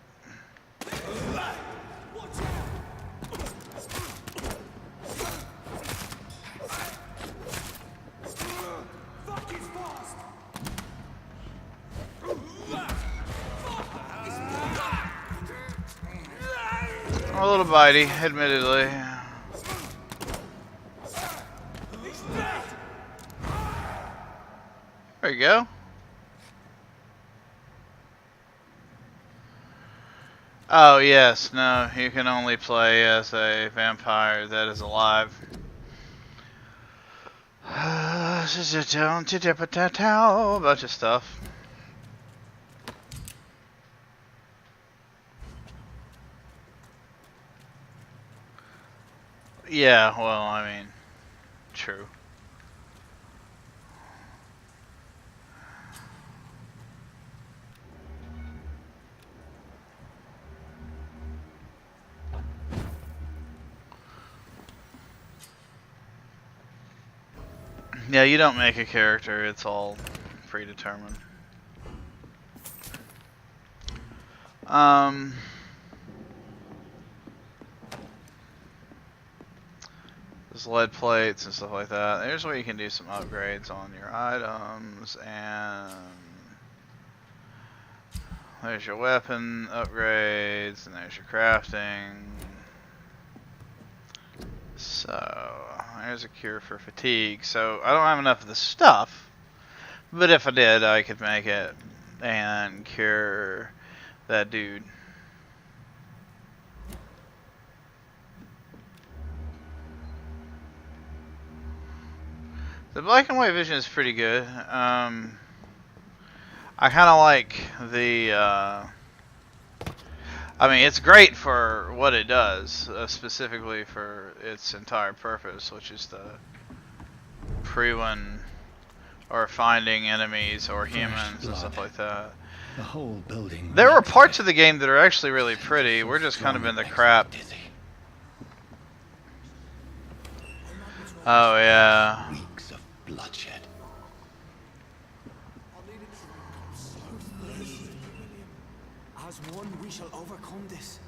A little bitey, admittedly. There you go. Oh yes, no, you can only play as a vampire that is alive. A bunch of stuff. Yeah, well, I mean, true. Yeah, you don't make a character, it's all predetermined. There's lead plates and stuff like that. There's where you can do some upgrades on your items, and there's your weapon upgrades, and there's your crafting. So, there's a cure for fatigue. So, I don't have enough of the stuff, but if I did, I could make it and cure that dude. The black and white vision is pretty good. I kind of like the... I mean, it's great for what it does, specifically for its entire purpose, which is the pre-win or finding enemies or humans and stuff like that. The whole building. There were parts of the game that are actually really pretty. We're just kind of in the crap. Oh yeah. Weeks of bloodshed. As one, we shall overcome this.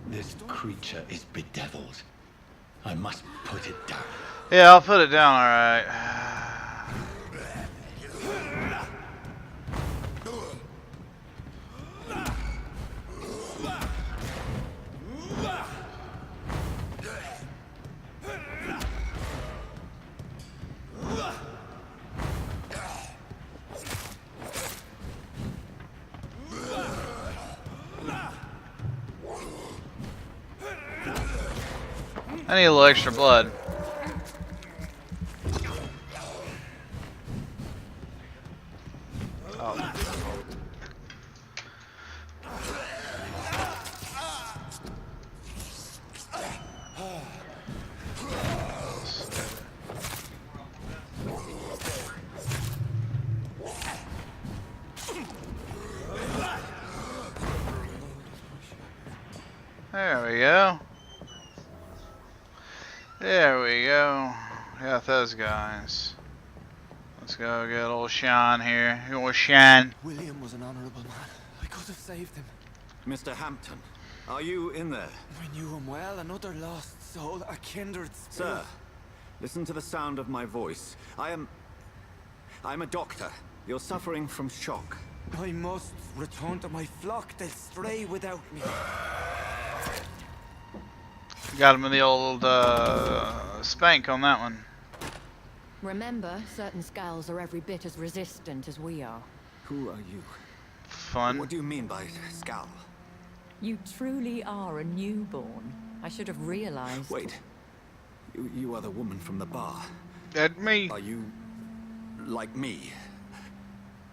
This creature is bedeviled. I must put it down. Yeah, I'll put it down, alright. I need a little extra blood. Oh. There we go. There we go. Got those guys. Let's go get old Sean here. Old Sean. William was an honorable man. I could have saved him. Mr. Hampton, are you in there? We knew him well, another lost soul, a kindred spirit. Sir, Listen to the sound of my voice. I'm a doctor. You're suffering from shock. I must return to my flock. They'll stray without me. Got him in the old spank on that one. Remember, certain skulls are every bit as resistant as we are. Who are you? Fun. What do you mean by scowl? You truly are a newborn. I should have realized. Wait. You are the woman from the bar. That me. Are you like me?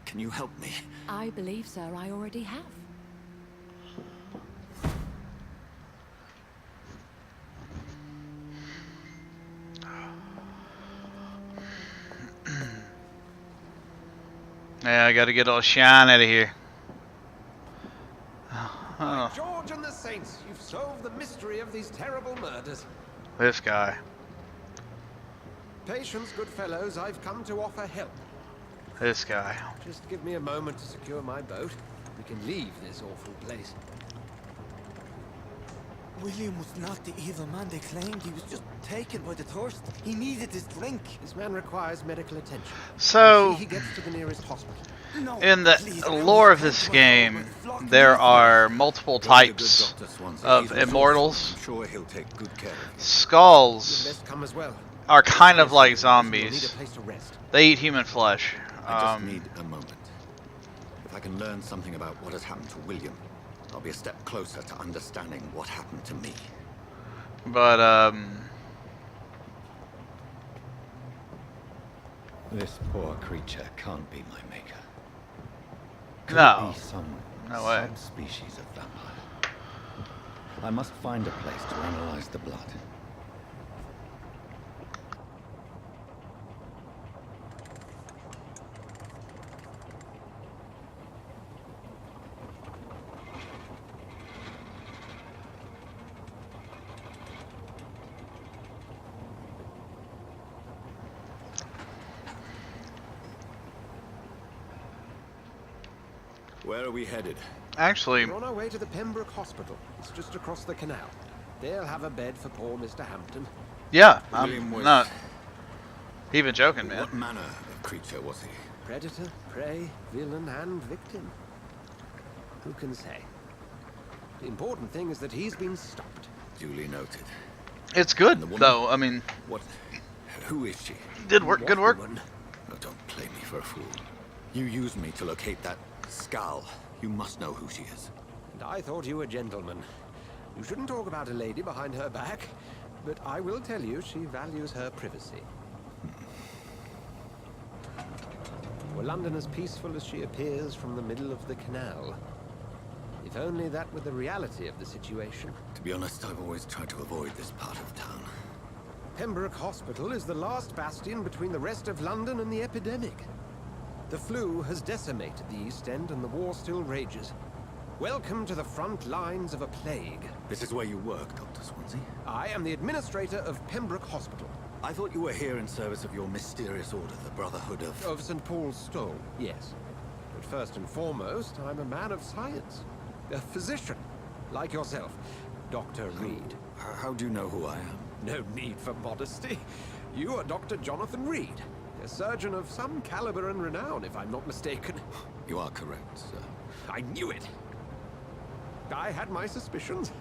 Can you help me? I believe, sir, I already have. Yeah, I gotta get all shine out of here. By George and the Saints, you've solved the mystery of these terrible murders. This guy. Patience, good fellows, I've come to offer help. This guy. Just give me a moment to secure my boat. We can leave this awful place. William was not the evil man they claimed. He was just taken by the thirst. He needed his drink. This man requires medical attention. So, He gets to the nearest hospital. No, in the please, lore of this game, there are multiple types of immortals. I'm sure he'll take good care of you. You'd Skulls best come as well. are kind of like You'll need a zombies. place to rest. They eat human flesh. I just need a moment. If I can learn something about what has happened to William, I'll be a step closer to understanding what happened to me. But, This poor creature can't be my maker. Could No. it be No way. some species of vampire? I must find a place to analyze the blood. Where are we headed? actually, We're on our way to the Pembroke Hospital. It's just across the canal. They'll have a bed for poor Mr. Hampton. yeah, William I'm was- not even joking, man. What manner of creature was he? Predator, prey, villain, and victim. Who can say? The important thing is that he's been stopped. Duly noted. It's good, The woman? though. I mean, What? Who is she? did work. Good work. Woman. Oh, don't play me for a fool. You used me to locate that skull. You must know who she is. And I thought you a gentleman. You shouldn't talk about a lady behind her back, but I will tell you she values her privacy. Were London as peaceful as she appears from the middle of the canal? If only that were the reality of the situation. To be honest, I've always tried to avoid this part of town. Pembroke Hospital is the last bastion between the rest of London and the epidemic. The flu has decimated the East End and the war still rages. Welcome to the front lines of a plague. This is where you work, Dr. Swansea? I am the administrator of Pembroke Hospital. I thought you were here in service of your mysterious order, the Brotherhood of... Of St. Paul's Stole, yes. But first and foremost, I'm a man of science. A physician, like yourself, Dr. Reed. How do you know who I am? No need for modesty. You are Dr. Jonathan Reed, a surgeon of some caliber and renown, if I'm not mistaken. You are correct, sir. I knew it. I had my suspicions.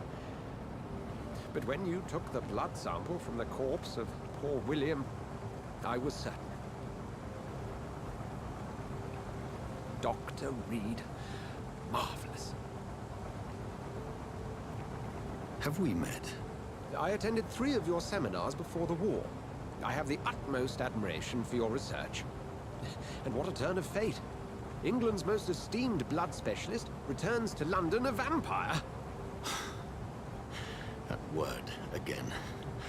But when you took the blood sample from the corpse of poor William, I was certain. Dr. Reed, marvelous. Have we met? I attended 3 of your seminars before the war. I have the utmost admiration for your research. And what a turn of fate. England's most esteemed blood specialist returns to London a vampire. That word, again.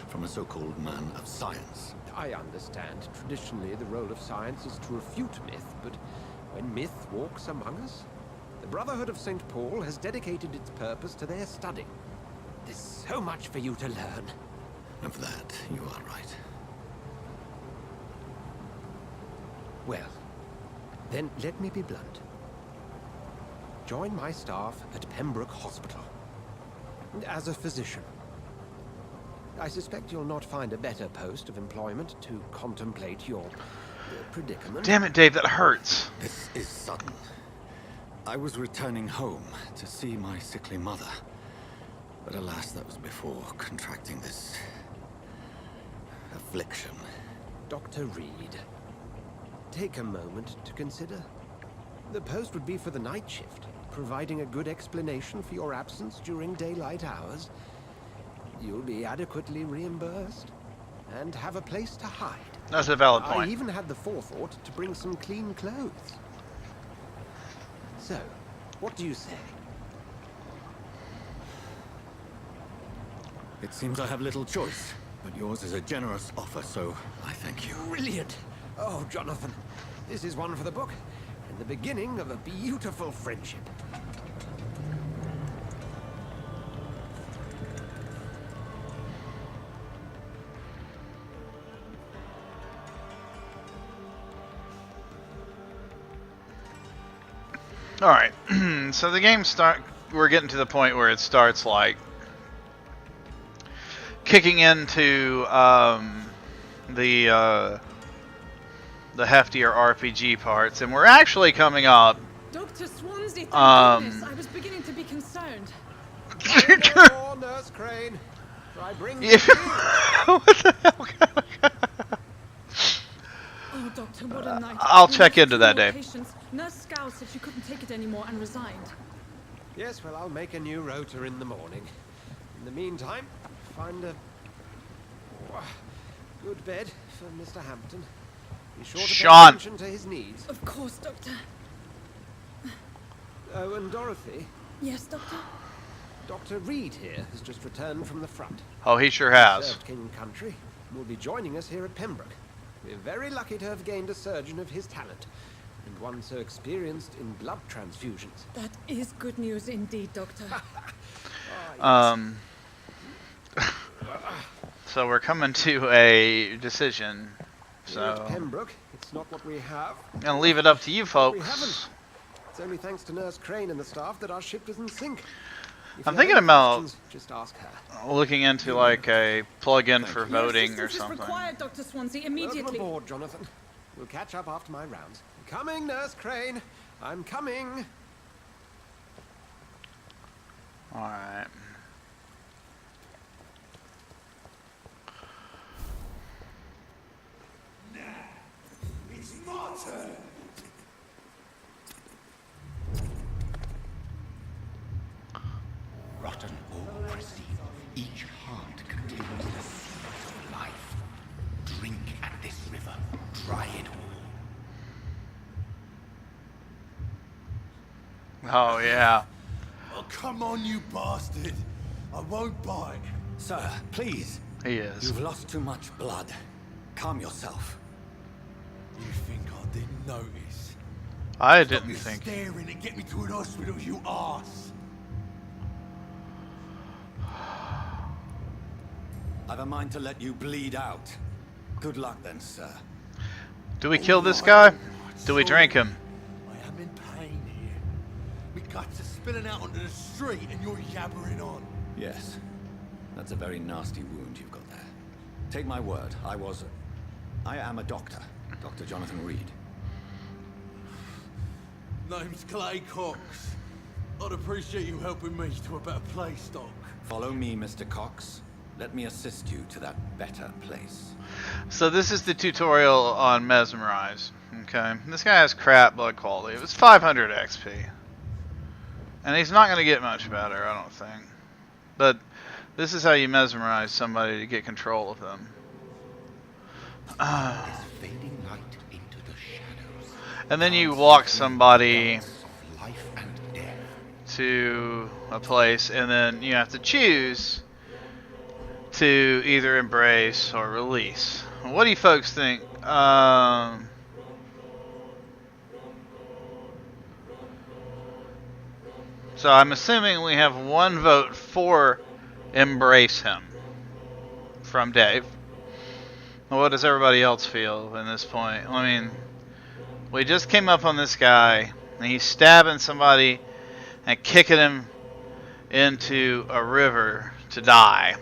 From a so-called man of science. I understand. Traditionally, the role of science is to refute myth, but when myth walks among us, the Brotherhood of St. Paul has dedicated its purpose to their study. There's so much for you to learn. Of that, you are right. Well, then let me be blunt. Join my staff at Pembroke Hospital. As a physician. I suspect you'll not find a better post of employment to contemplate your predicament. Damn it, Dave, that hurts. This is sudden. I was returning home to see my sickly mother. But alas, that was before contracting this affliction. Dr. Reed, take a moment to consider. The post would be for the night shift, providing a good explanation for your absence during daylight hours. You'll be adequately reimbursed and have a place to hide. That's a valid I point. even had the forethought to bring some clean clothes. So, what do you say? It seems I have little choice, but yours is a generous offer, so I thank you. Brilliant! Oh, Jonathan, this is one for the book, and the beginning of a beautiful friendship. Alright, so the game we're getting to the point where it starts like kicking into the heftier RPG parts, and we're actually coming up. Dr. Swansea, thank goodness. I was beginning to be concerned. Oh, Nurse Crane. I bring you. What the hell? Oh, Doctor, what a night. I'll check into that, Dave. Patients. Nurse Scowl said she couldn't take it anymore and resigned. Yes, well, I'll make a new rota in the morning. In the meantime, find a good bed for Mr. Hampton. Be sure to pay attention to his needs. Of course, Doctor. Oh, and Dorothy. Yes, Doctor? Dr. Reed here has just returned from the front. Oh, he sure has. Served King Country. Will be joining us here at Pembroke. We're very lucky to have gained a surgeon of his talent, and one so experienced in blood transfusions. That is good news indeed, Doctor. So we're coming to a decision. Here at So Pembroke, it's not what we have. I'm gonna leave it up to you We folks. haven't. It's only thanks to Nurse Crane and the staff that our ship doesn't sink. If I'm you have thinking any about questions, just ask her. looking into like a plug-in for voting or Assistance is something. required, Dr. Swansea, Welcome immediately. aboard, Jonathan. We'll catch up after my rounds. Coming, Nurse Crane. I'm coming. All right. It's my turn. Rotten or pristine, each heart contains the seed of life. Drink at this river, dry it all. Oh yeah. Oh, come on, you bastard. I won't bite. Sir, please. He is. You've lost too much blood. Calm yourself. You think I didn't notice? I Stop didn't your think. staring and get me to an hospital, you arse. I've a mind to let you bleed out. Good luck then, sir. Do we kill this guy? Do we drink him? I am in pain here. My guts are spilling out onto the street and you're yabbering on. Yes. That's a very nasty wound you've got there. Take my word, I am a doctor. Dr. Jonathan Reed. Name's Clay Cox. I'd appreciate you helping me to a better place, Doc. Follow me, Mr. Cox. Let me assist you to that better place. So this is the tutorial on Mesmerize. Okay. This guy has crap blood quality. It was 500 XP. And he's not going to get much better, I don't think. But this is how you mesmerize somebody to get control of them. There's fading light into the shadows. And then you walk somebody Of life and death. to a place, and then you have to choose to either embrace or release. What do you folks think? So I'm assuming we have one vote for embrace him from Dave. What does everybody else feel in this point? I mean, we just came up on this guy, and he's stabbing somebody and kicking him into a river to die.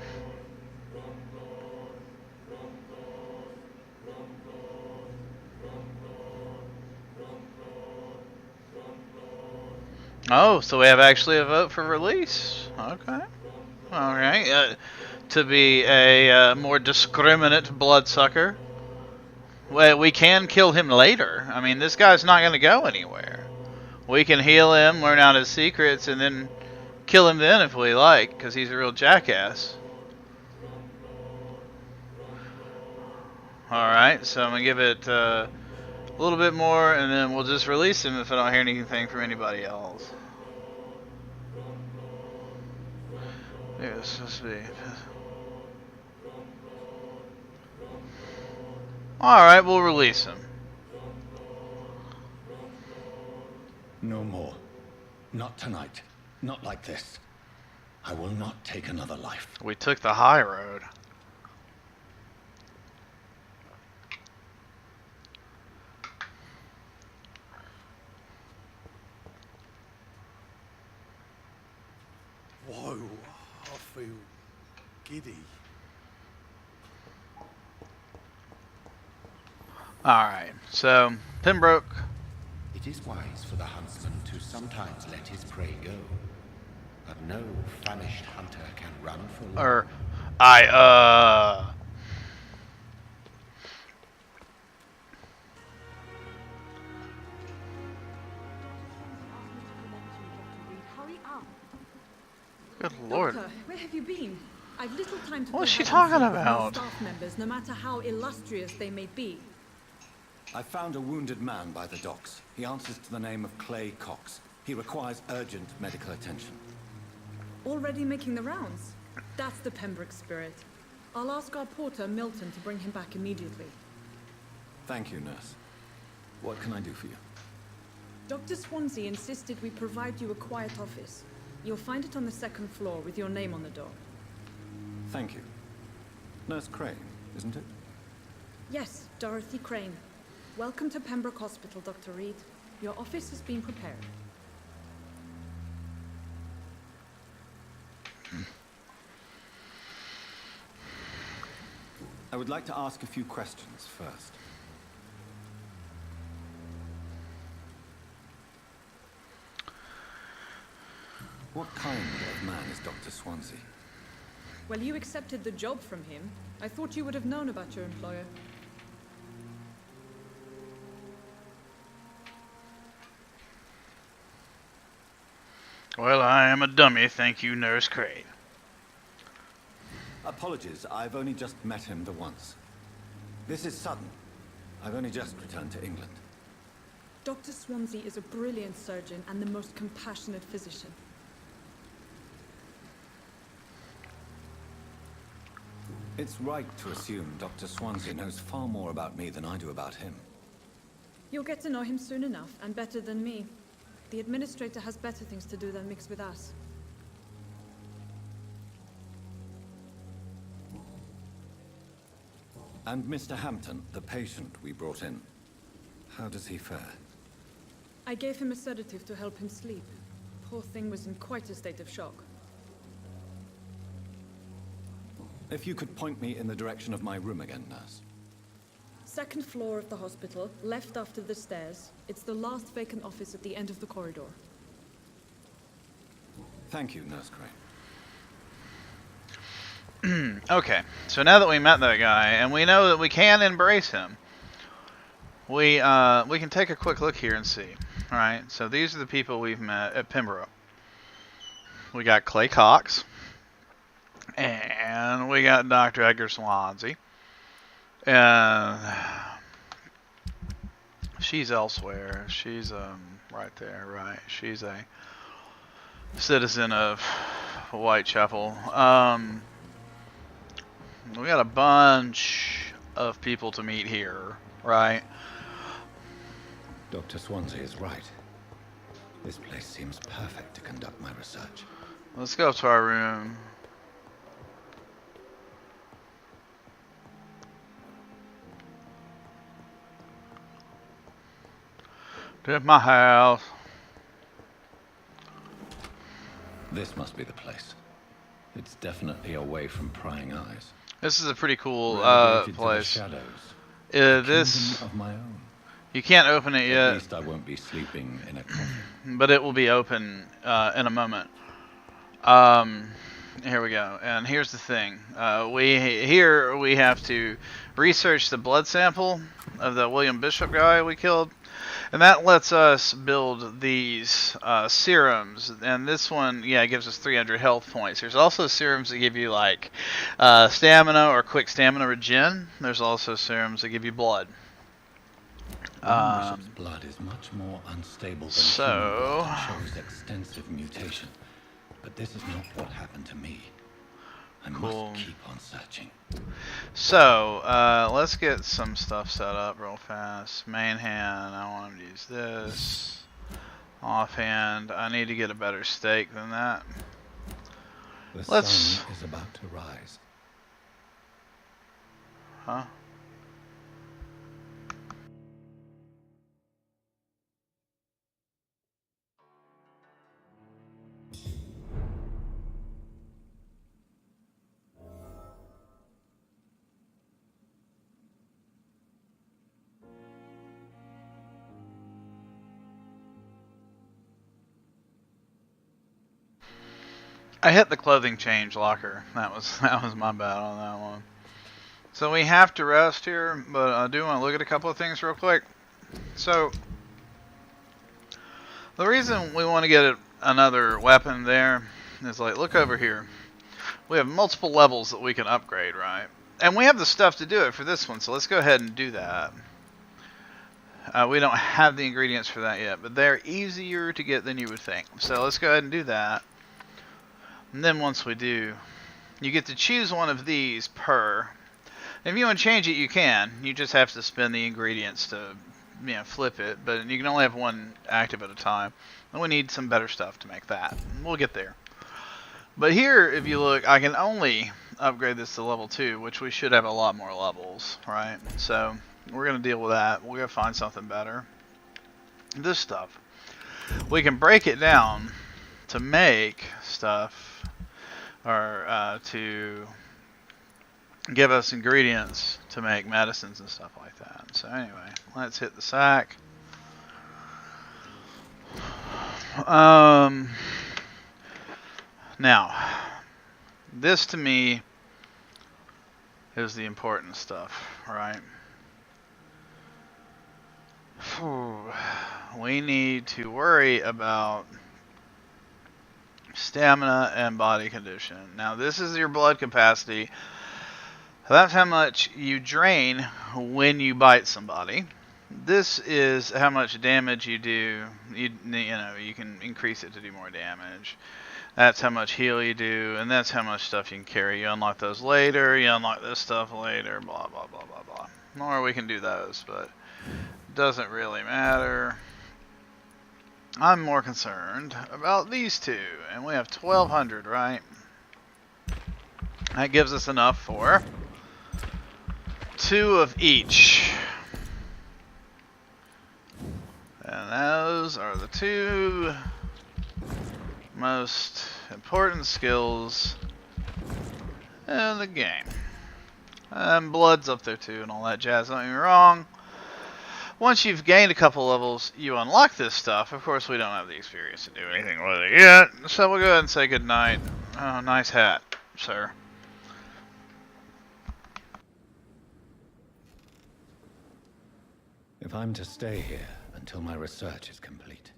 Oh, so we have actually a vote for release. Okay. All right. To be a more discriminate bloodsucker. Well, we can kill him later. I mean, this guy's not going to go anywhere. We can heal him, learn out his secrets, and then kill him then if we like, because he's a real jackass. Alright, so I'm going to give it a little bit more, and then we'll just release him if I don't hear anything from anybody else. Yeah, it's supposed to be... Alright, we'll release him. No more. Not tonight. Not like this. I will not take another life. We took the high road. Whoa, I feel giddy. Alright, so Pembroke. It is wise for the huntsman to sometimes let his prey go. But no famished hunter can run for long. Good lord. Doctor, where have you been? I've little time to What's she play hide and talking seek with about? Staff members, no matter how illustrious they may be. I found a wounded man by the docks. He answers to the name of Clay Cox. He requires urgent medical attention. Already making the rounds? That's the Pembroke spirit. I'll ask our porter, Milton, to bring him back immediately. Thank you, nurse. What can I do for you? Dr. Swansea insisted we provide you a quiet office. You'll find it on the second floor with your name on the door. Thank you. Nurse Crane, isn't it? Yes, Dorothy Crane. Welcome to Pembroke Hospital, Dr. Reed. Your office has been prepared. I would like to ask a few questions first. What kind of man is Dr. Swansea? Well, you accepted the job from him. I thought you would have known about your employer. Well, I am a dummy, thank you, Nurse Crane. Apologies, I've only just met him the once. This is sudden. I've only just returned to England. Dr. Swansea is a brilliant surgeon and the most compassionate physician. It's right to assume Dr. Swansea knows far more about me than I do about him. You'll get to know him soon enough, and better than me. The administrator has better things to do than mix with us. And Mr. Hampton, the patient we brought in, how does he fare? I gave him a sedative to help him sleep. Poor thing was in quite a state of shock. If you could point me in the direction of my room again, nurse. Second floor of the hospital, left after the stairs. It's the last vacant office at the end of the corridor. Thank you, Nurse Crane. Okay, so now that we met that guy, and we know that we can embrace him, we can take a quick look here and see. Alright, so these are the people we've met at Pembroke. We got Clay Cox, and we got Dr. Edgar Swansea. And she's elsewhere. She's right there, right? She's a citizen of Whitechapel. We got a bunch of people to meet here, right? Dr. Swansea is right. This place seems perfect to conduct my research. Let's go up to our room. To my house. This must be the place. It's definitely away from prying eyes. This is a pretty cool Relegated to the place. shadows. This of my own. You can't open it yet. At least I won't be sleeping in a coffin. But it will be open in a moment. Here we go. And here's the thing. We have to research the blood sample of the William Bishop guy we killed. And that lets us build these serums. And this one, yeah, gives us 300 health points. There's also serums that give you like stamina or quick stamina regen. There's also serums that give you blood. Bishop's blood is much more unstable than human blood and shows extensive mutation. But this is not what happened to me. I must keep on searching. So, let's get some stuff set up real fast. Main hand, I want to use this. Offhand, I need to get a better stake than that. The sun is about to rise. Huh? I hit the clothing change locker. That was my bad on that one. So we have to rest here, but I do want to look at a couple of things real quick. So the reason we want to get another weapon there is like, look over here. We have multiple levels that we can upgrade, right? And we have the stuff to do it for this one, so let's go ahead and do that. We don't have the ingredients for that yet, but they're easier to get than you would think. So let's go ahead and do that. And then once we do, you get to choose one of these per. If you want to change it, you can. You just have to spend the ingredients to, flip it. But you can only have one active at a time. And we need some better stuff to make that. We'll get there. But here, if you look, I can only upgrade this to level 2, which we should have a lot more levels, right? So we're going to deal with that. We're going to find something better. This stuff. We can break it down to make stuff, or to give us ingredients to make medicines and stuff like that. So anyway, let's hit the sack. Now, this to me is the important stuff, right? We need to worry about stamina and body condition. Now this is your blood capacity. That's how much you drain when you bite somebody. This is how much damage you do. You can increase it to do more damage. That's how much heal you do, and that's how much stuff you can carry. You unlock those later, you unlock this stuff later, blah blah blah blah blah. Or we can do those, but it doesn't really matter. I'm more concerned about these two, and we have 1,200, right? That gives us enough for 2 of each. And those are the 2 most important skills in the game. And blood's up there too and all that jazz, don't get me wrong. Once you've gained a couple levels, you unlock this stuff. Of course, we don't have the experience to do anything with it yet, so we'll go ahead and say goodnight. Oh, nice hat, sir. If I'm to stay here until my research is complete,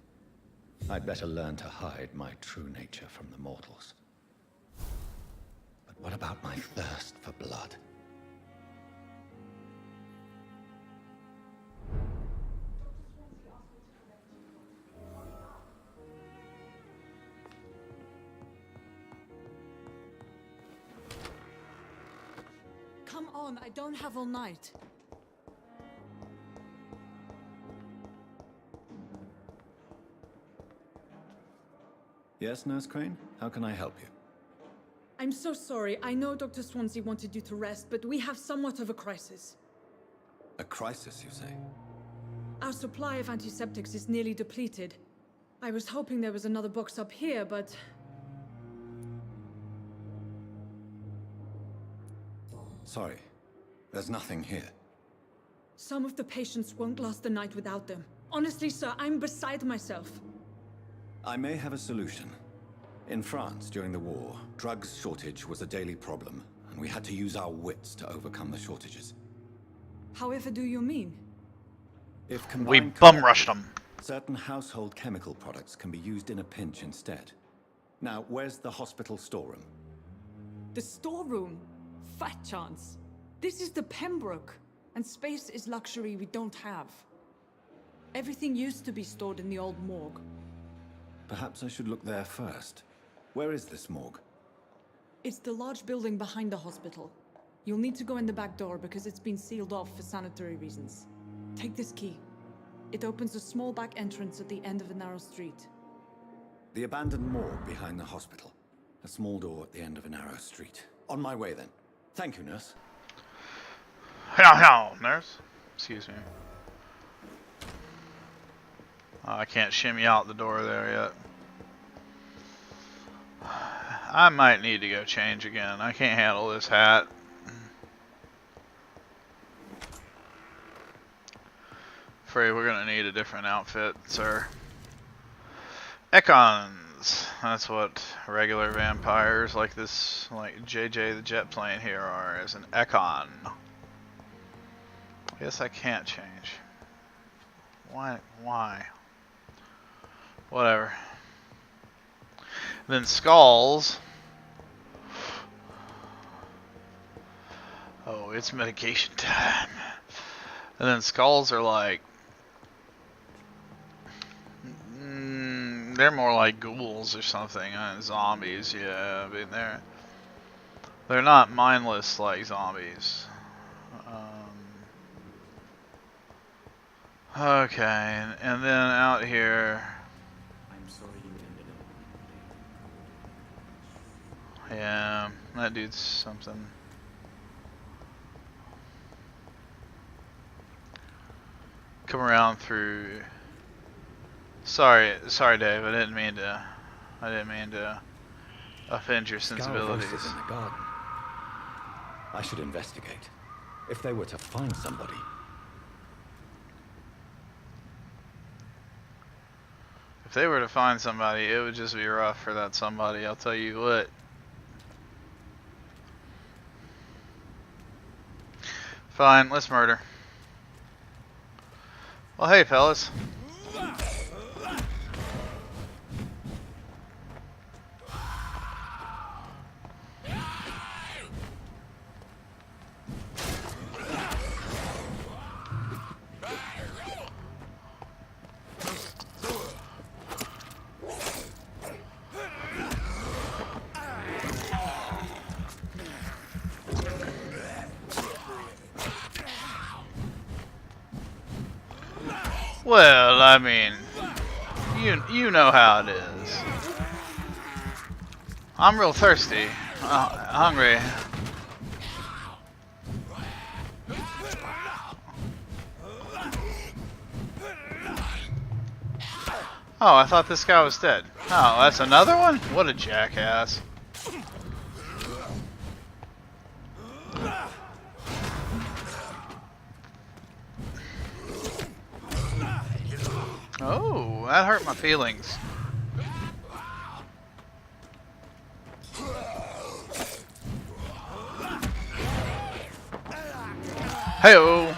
I'd better learn to hide my true nature from the mortals. But what about my thirst for blood? Come on, I don't have all night. Yes, Nurse Crane? How can I help you? I'm so sorry. I know Dr. Swansea wanted you to rest, but we have somewhat of a crisis. A crisis, you say? Our supply of antiseptics is nearly depleted. I was hoping there was another box up here, but... Sorry, there's nothing here. Some of the patients won't last the night without them. Honestly, sir, I'm beside myself. I may have a solution. In France, during the war, drugs shortage was a daily problem, and we had to use our wits to overcome the shortages. However do you mean? If We combined bum rushed them. certain household chemical products can be used in a pinch instead. Now, where's the hospital storeroom? The storeroom? Fat chance. This is the Pembroke, and space is luxury we don't have. Everything used to be stored in the old morgue. Perhaps I should look there first. Where is this morgue? It's the large building behind the hospital. You'll need to go in the back door because it's been sealed off for sanitary reasons. Take this key. It opens a small back entrance at the end of a narrow street. The abandoned morgue behind the hospital. A small door at the end of a narrow street. On my way then. Thank you, nurse. How, nurse? Excuse me. I can't shimmy out the door there yet. I might need to go change again. I can't handle this hat. Afraid we're gonna need a different outfit, sir. Econs. That's what regular vampires like this, like JJ the jet plane here are, as an econ. I guess I can't change. Why? Why? Whatever. Then skulls. Oh, it's medication time. And then skulls are like, they're more like ghouls or something. Zombies, yeah. I mean, they're not mindless like zombies. Okay, and then out here. I'm sorry you ended up. Yeah, that dude's something. Come around through. Sorry, Dave. I didn't mean to offend your sensibilities. Voices in the garden. I should investigate. If they were to find somebody. If they were to find somebody, it would just be rough for that somebody. I'll tell you what. Fine, let's murder. Well, hey, fellas. Well, I mean, you know how it is. I'm real thirsty, hungry. Oh, I thought this guy was dead. Oh, that's another one? What a jackass. Oh, that hurt my feelings. Hey-oh.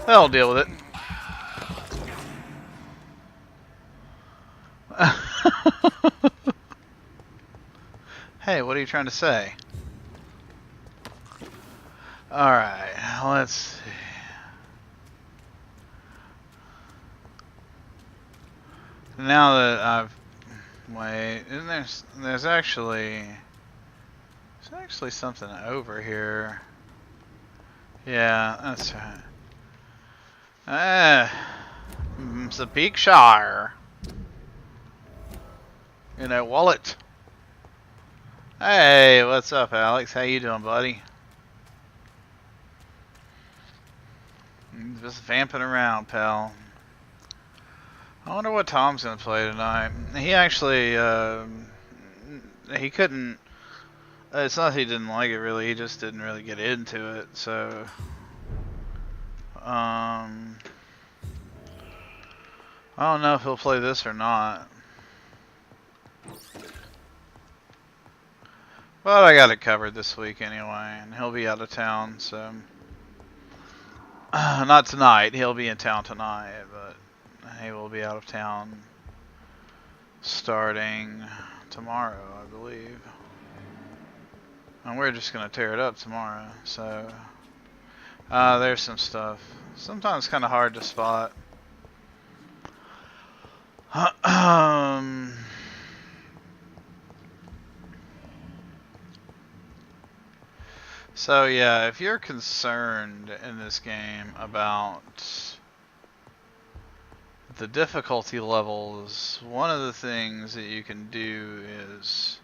I'll deal with it. Hey, what are you trying to say? Alright, let's see. Now that I've... Wait, isn't there's actually something over here. Yeah, that's right. It's a Peakshire. You know, wallet. Hey, what's up, Alex? How you doing, buddy? Just vamping around, pal. I wonder what Tom's gonna play tonight. He actually, he couldn't. It's not that he didn't like it really. He just didn't really get into it. So, I don't know if he'll play this or not. But I got it covered this week anyway, and he'll be out of town, so not tonight. He'll be in town tonight, but he will be out of town starting tomorrow, I believe. And we're just gonna tear it up tomorrow. So there's some stuff. Sometimes kind of hard to spot. So yeah, if you're concerned in this game about the difficulty levels, one of the things that you can do is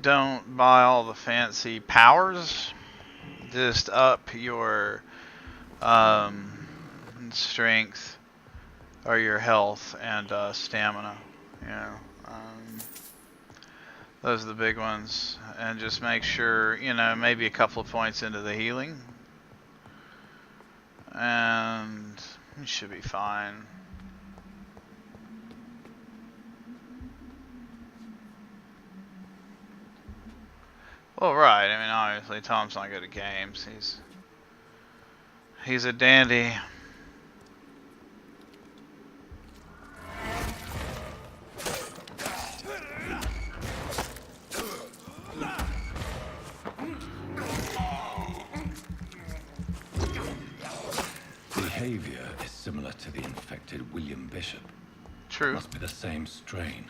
don't buy all the fancy powers. Just up your strength or your health and stamina. You know, those are the big ones. And just make sure, you know, maybe a couple of points into the healing. And you should be fine. Well, right. I mean, obviously, Tom's not good at games. He's a dandy. Behavior is similar to the infected William Bishop. True. Must be the same strain.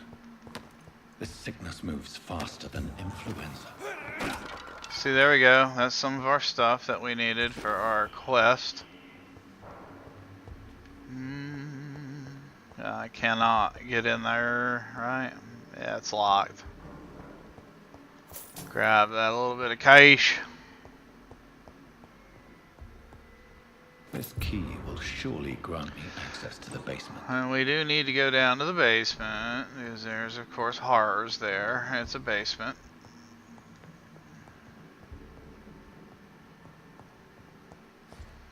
This sickness moves faster than influenza. See, there we go. That's some of our stuff that we needed for our quest. I cannot get in there, right? Yeah, it's locked. Grab that little bit of cash. This key will surely grant me access to the basement. And we do need to go down to the basement, because there's, of course, horrors there. It's a basement.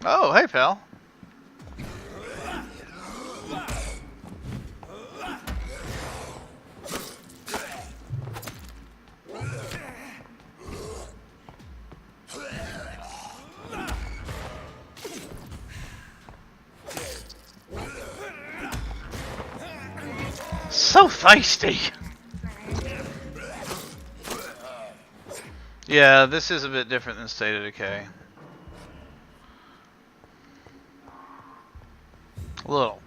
Oh, hey, pal. So feisty. Yeah, this is a bit different than State of Decay. A little.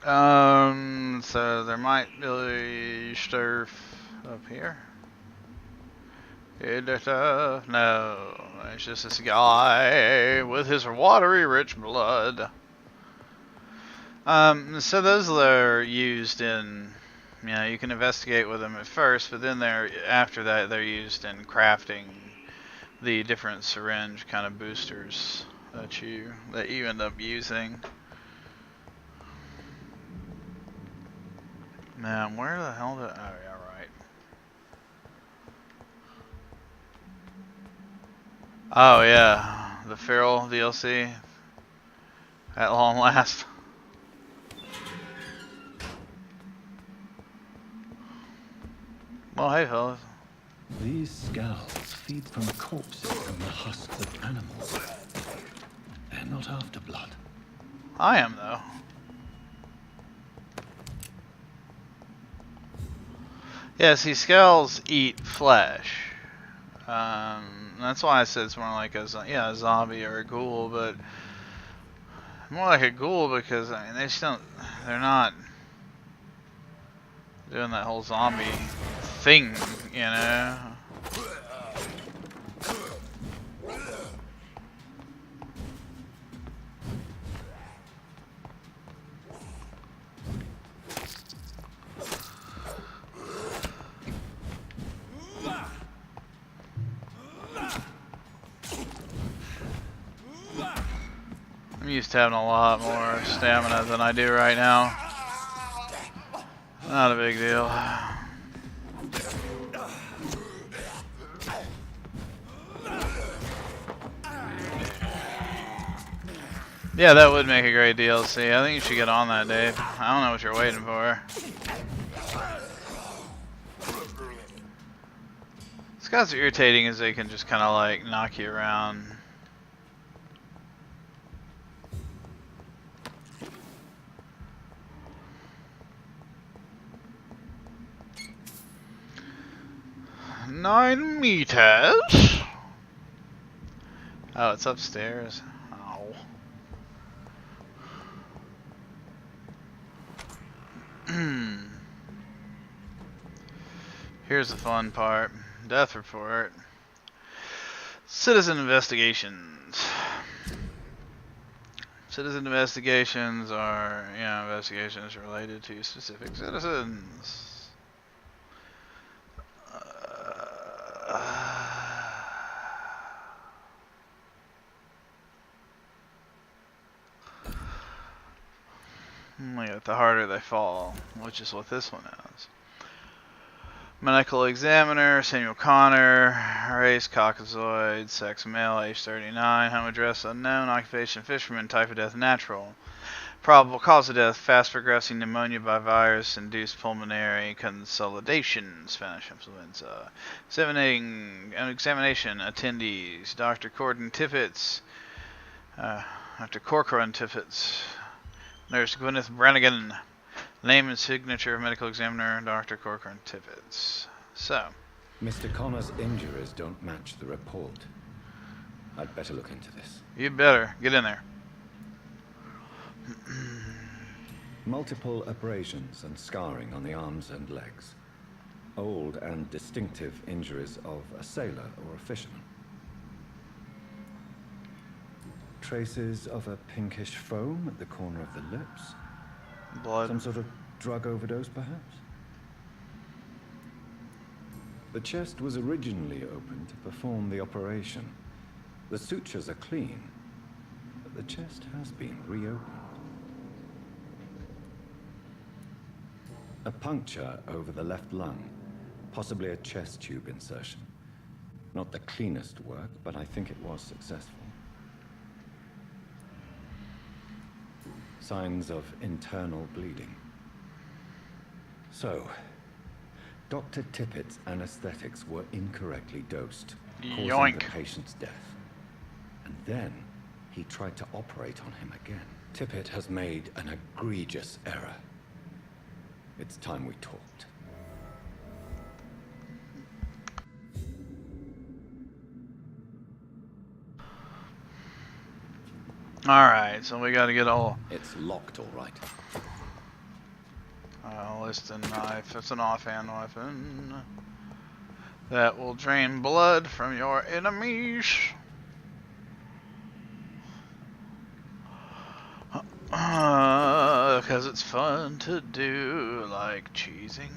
So there might be stuff up here. No, it's just this guy with his watery rich blood. So those are used in, you know, you can investigate with them at first, but then after that they're used in crafting the different syringe kind of boosters that you end up using. Man, where the hell did? Oh yeah, right. Oh yeah, the Feral DLC. At long last. Well, hey fellas. These skulls feed from corpses and the husks of animals. They're not after blood. I am, though. Yeah, see, skulls eat flesh. That's why I said it's more like a zombie or a ghoul, but more like a ghoul because, I mean, they're not doing that whole zombie thing, you know? I'm used to having a lot more stamina than I do right now. Not a big deal. Yeah, that would make a great DLC. I think you should get on that, Dave. I don't know what you're waiting for. These guys are irritating as they can just kind of like knock you around. $9 meters. Oh, it's upstairs. Oh. Here's the fun part. Death report. Citizen investigations. Citizen investigations are, investigations related to specific citizens. The harder they fall, which is what this one is. Medical examiner, Samuel Connor, race Caucasoid, sex male, age 39, home address unknown, occupation fisherman, type of death natural. Probable cause of death, fast progressing pneumonia by virus, induced pulmonary consolidation, Spanish influenza. Examination, attendees, Dr. Corcoran Tippett, Nurse Gwyneth Brannigan. Name and signature of medical examiner, Dr. Corcoran Tippett. So. Mr. Connor's injuries don't match the report. I'd better look into this. You better. Get in there. Multiple abrasions and scarring on the arms and legs. Old and distinctive injuries of a sailor or a fisherman. Traces of a pinkish foam at the corner of the lips. Blood. Some sort of drug overdose, perhaps? The chest was originally opened to perform the operation. The sutures are clean, but the chest has been reopened. A puncture over the left lung, possibly a chest tube insertion. Not the cleanest work, but I think it was successful. Signs of internal bleeding. So, Dr. Tippett's anesthetics were incorrectly dosed, causing the patient's death. And then, he tried to operate on him again. Tippett has made an egregious error. It's time we talked. Alright, so we gotta get all... It's locked, all right. Listed knife. It's an offhand weapon that will drain blood from your enemies. Because it's fun to do, like cheesing.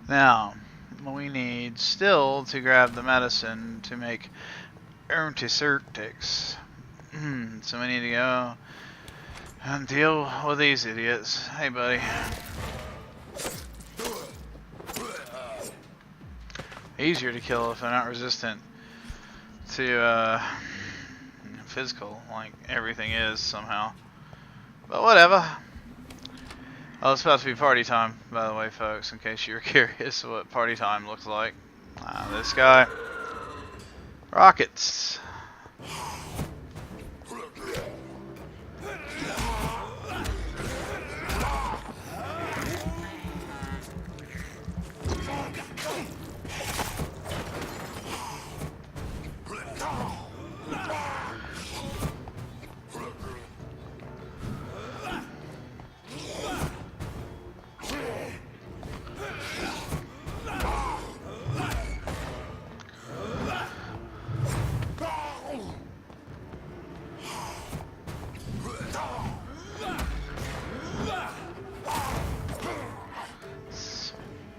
Now, we need still to grab the medicine to make antiseptics. So we need to go and deal with these idiots. Hey, buddy. Easier to kill if they're not resistant to physical, like everything is somehow. But whatever. Oh, it's about to be party time, by the way, folks, in case you were curious what party time looks like. This guy. Rockets.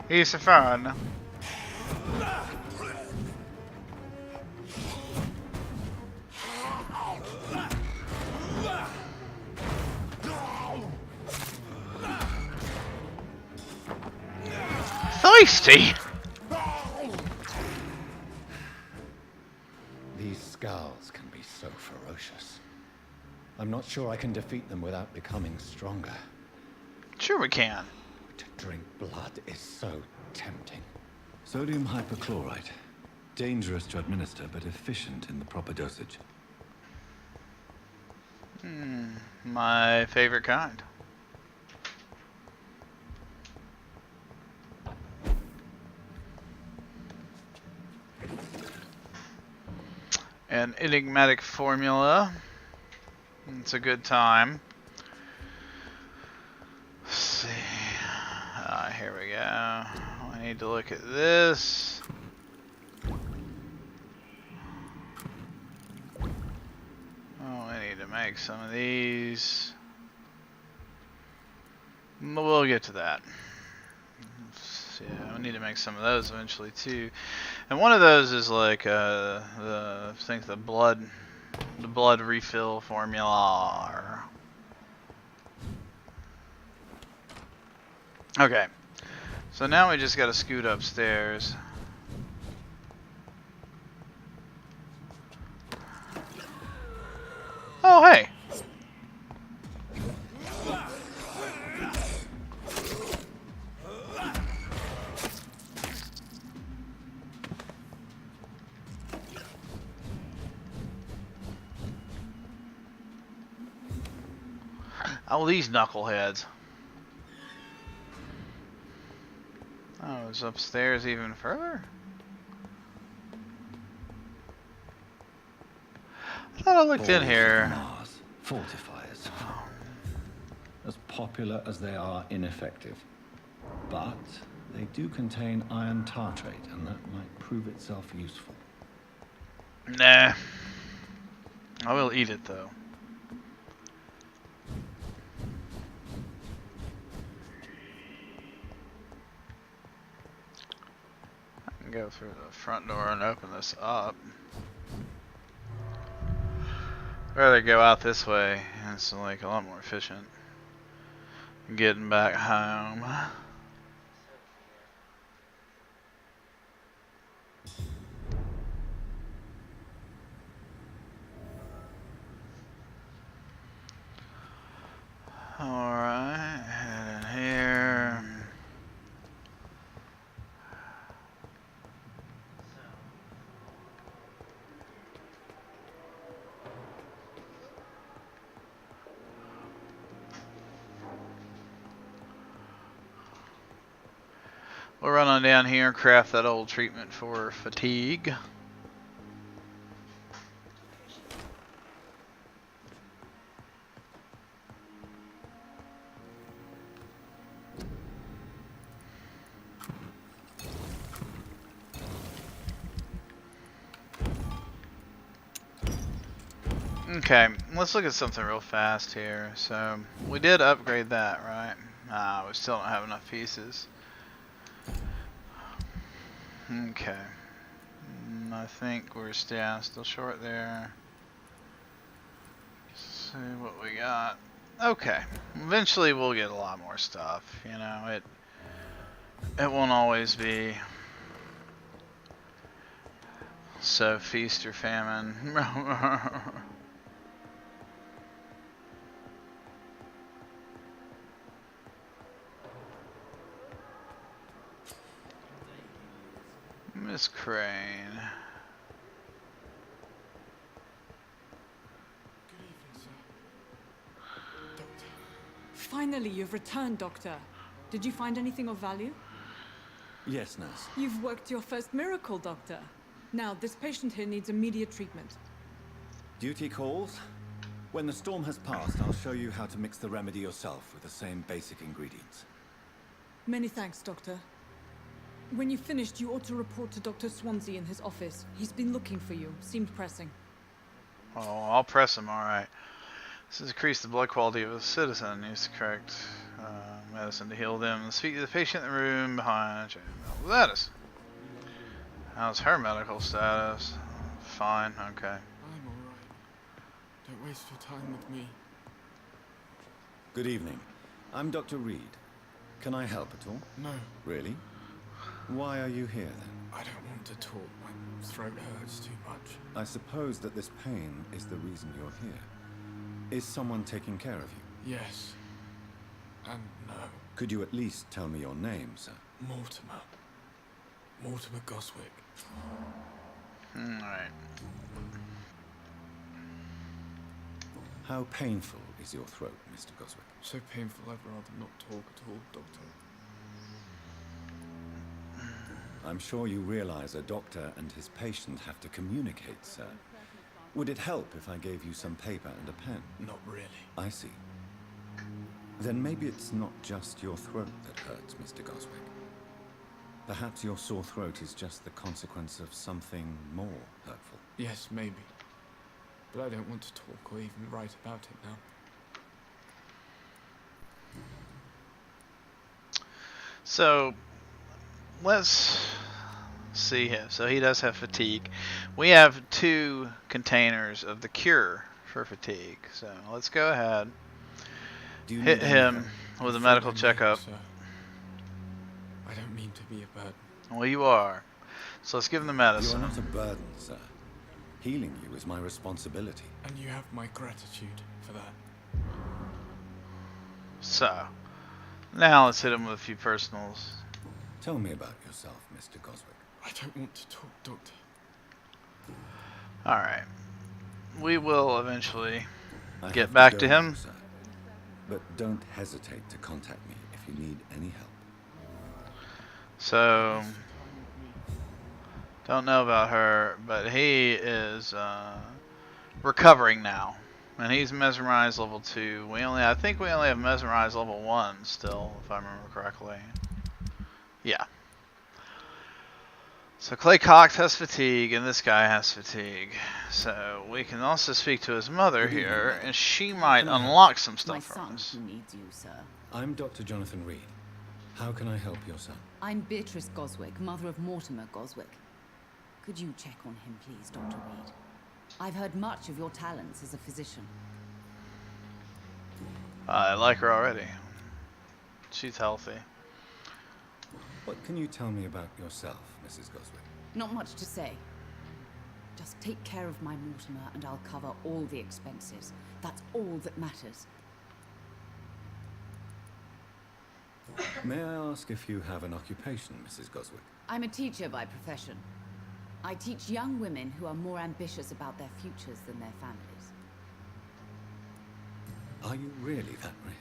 He's fun. thirsty. These scowls can be so ferocious. I'm not sure I can defeat them without becoming stronger. Sure we can. To drink blood is so tempting. Sodium hypochlorite. Dangerous to administer, but efficient in the proper dosage. My favorite kind. An enigmatic formula. It's a good time. Let's see. Here we go. I need to look at this. Oh, I need to make some of these. We'll get to that. Yeah, I need to make some of those eventually too. And one of those is like I think the blood refill formula. Okay. So now we just got to scoot upstairs. Oh, hey. Oh, these knuckleheads. Oh, it's upstairs even further? I thought I looked in here. Mars fortifiers. As popular as they are ineffective. But they do contain iron tartrate, and that might prove itself useful. Nah. I will eat it though. Go through the front door and open this up. I'd rather go out this way. It's like a lot more efficient. Getting back home. Alright, head in here. We'll run on down here and craft that old treatment for fatigue. Okay, let's look at something real fast here. So, we did upgrade that, right? We still don't have enough pieces. Okay. I think we're still short there. Let's see what we got. Okay. Eventually we'll get a lot more stuff, you know. It won't always be so feast or famine. Miss Crane. Good evening, sir. Doctor. Finally, you've returned, Doctor. Did you find anything of value? Yes, nurse. You've worked your first miracle, Doctor. Now, this patient here needs immediate treatment. Duty calls. When the storm has passed, I'll show you how to mix the remedy yourself with the same basic ingredients. Many thanks, Doctor. When you've finished, you ought to report to Dr. Swansea in his office. He's been looking for you. Seemed pressing. Oh, I'll press him, alright. This has increased the blood quality of a citizen. Use the correct medicine to heal them. Speak to the patient in the room behind. That is. How's her medical status? Fine, okay. I'm alright. Don't waste your time with me. Good evening. I'm Dr. Reed. Can I help at all? No. Really? Why are you here then? I don't want to talk. My throat hurts too much. I suppose that this pain is the reason you're here. Is someone taking care of you? Yes. And no. Could you at least tell me your name, sir? Mortimer. Mortimer Goswick. Alright. How painful is your throat, Mr. Goswick? So painful I'd rather not talk at all, Doctor. I'm sure you realize a doctor and his patient have to communicate, sir. Would it help if I gave you some paper and a pen? Not really. I see. Then maybe it's not just your throat that hurts, Mr. Goswick. Perhaps your sore throat is just the consequence of something more hurtful. Yes, maybe. But I don't want to talk or even write about it now. So, let's see here. So he does have fatigue. We have 2 containers of the cure for fatigue. So let's go ahead. Hit him with a medical checkup. I don't mean to be a burden. Well, you are. So let's give him the medicine. You are not a burden, sir. Healing you is my responsibility. And you have my gratitude for that. So, now let's hit him with a few personals. Tell me about yourself, Mr. Goswick. I don't want to talk, Doctor. Alright. We will eventually I get have back go to him. now, sir. But don't hesitate to contact me if you need any help. So, don't know about her, but he is recovering now. And he's mesmerized level 2. I think we only have mesmerized level 1 still, if I remember correctly. Yeah. So Clay Cox has fatigue, and this guy has fatigue. So we can also speak to his mother here, and she might unlock some stuff for us. My son needs you, sir. I'm Dr. Jonathan Reed. How can I help your son? I'm Beatrice Goswick, mother of Mortimer Goswick. Could you check on him, please, Dr. Reed? I've heard much of your talents as a physician. I like her already. She's healthy. What can you tell me about yourself, Mrs. Goswick? Not much to say. Just take care of my Mortimer and I'll cover all the expenses. That's all that matters. May I ask if you have an occupation, Mrs. Goswick? I'm a teacher by profession. I teach young women who are more ambitious about their futures than their families. Are you really that rich?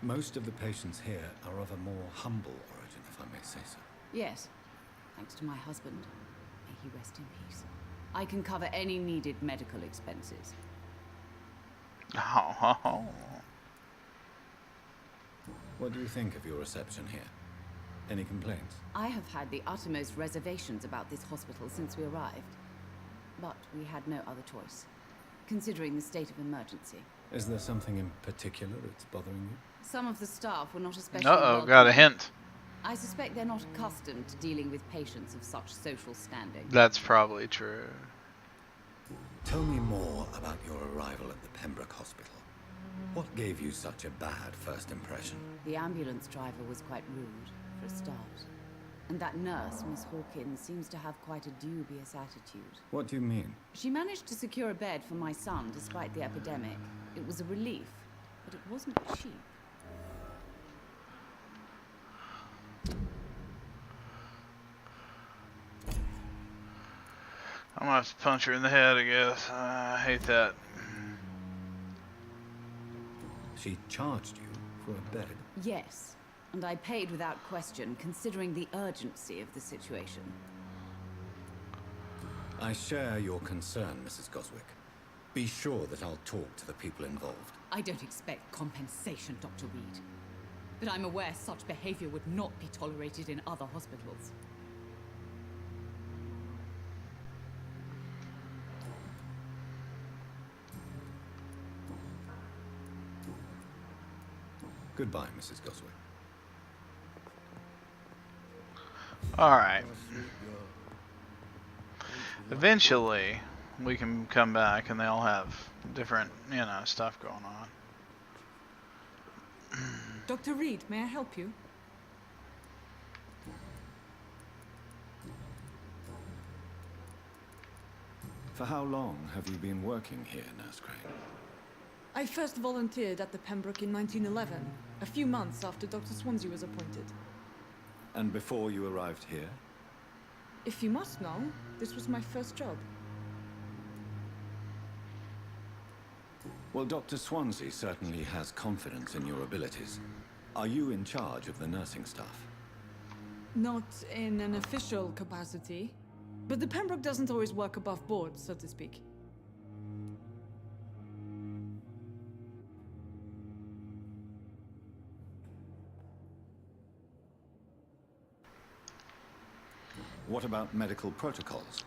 Most of the patients here are of a more humble origin, if I may say so. Yes, thanks to my husband. May he rest in peace. I can cover any needed medical expenses. Oh. What do you think of your reception here? Any complaints? I have had the uttermost reservations about this hospital since we arrived. But we had no other choice, considering the state of emergency. Is there something in particular that's bothering you? Some of the staff were not especially Uh-oh, got a hint. I suspect they're not accustomed to dealing with patients of such social standing. That's probably true. Tell me more about your arrival at the Pembroke Hospital. What gave you such a bad first impression? The ambulance driver was quite rude, for a start. And that nurse, Miss Hawkins, seems to have quite a dubious attitude. What do you mean? She managed to secure a bed for my son despite the epidemic. It was a relief, but it wasn't cheap. I'm gonna have to punch her in the head, I guess. I hate that. She charged you for a bed? Yes, and I paid without question, considering the urgency of the situation. I share your concern, Mrs. Goswick. Be sure that I'll talk to the people involved. I don't expect compensation, Dr. Reed. But I'm aware such behavior would not be tolerated in other hospitals. Goodbye, Mrs. Goswick. Alright. Eventually, we can come back and they all have different, stuff going on. Dr. Reed, may I help you? For how long have you been working here, Nurse Crane? I first volunteered at the Pembroke in 1911, a few months after Dr. Swansea was appointed. And before you arrived here? If you must know, this was my first job. Well, Dr. Swansea certainly has confidence in your abilities. Are you in charge of the nursing staff? Not in an official capacity, but the Pembroke doesn't always work above board, so to speak. What about medical protocols?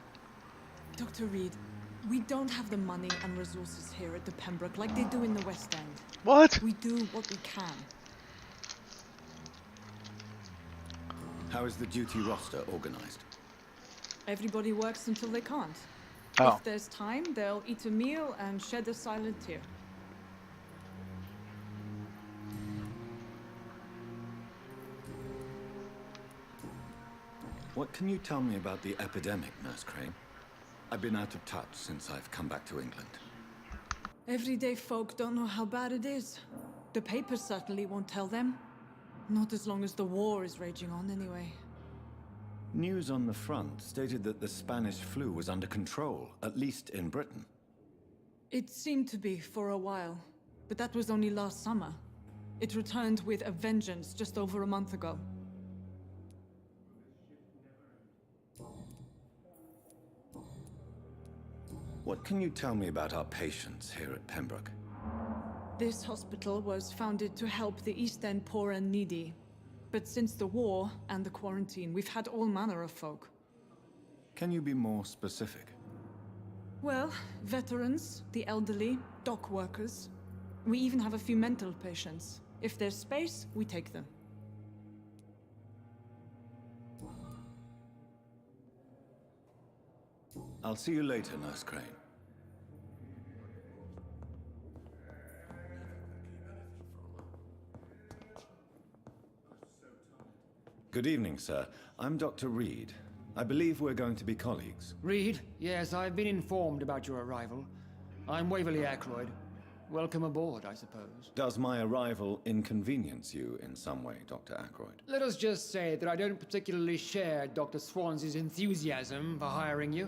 Dr. Reed, we don't have the money and resources here at the Pembroke like they do in the West End. What? We do what we can. How is the duty roster organized? Everybody works until they can't. Oh. If there's time, they'll eat a meal and shed a silent tear. What can you tell me about the epidemic, Nurse Crane? I've been out of touch since I've come back to England. Everyday folk don't know how bad it is. The papers certainly won't tell them. Not as long as the war is raging on, anyway. News on the front stated that the Spanish flu was under control, at least in Britain. It seemed to be for a while, but that was only last summer. It returned with a vengeance just over a month ago. What can you tell me about our patients here at Pembroke? This hospital was founded to help the East End poor and needy. But since the war and the quarantine, we've had all manner of folk. Can you be more specific? Well, veterans, the elderly, dock workers. We even have a few mental patients. If there's space, we take them. I'll see you later, Nurse Crane. Good evening, sir. I'm Dr. Reed. I believe we're going to be colleagues. Reed? Yes, I've been informed about your arrival. I'm Waverly Ackroyd. Welcome aboard, I suppose. Does my arrival inconvenience you in some way, Dr. Ackroyd? Let us just say that I don't particularly share Dr. Swansea's enthusiasm for hiring you.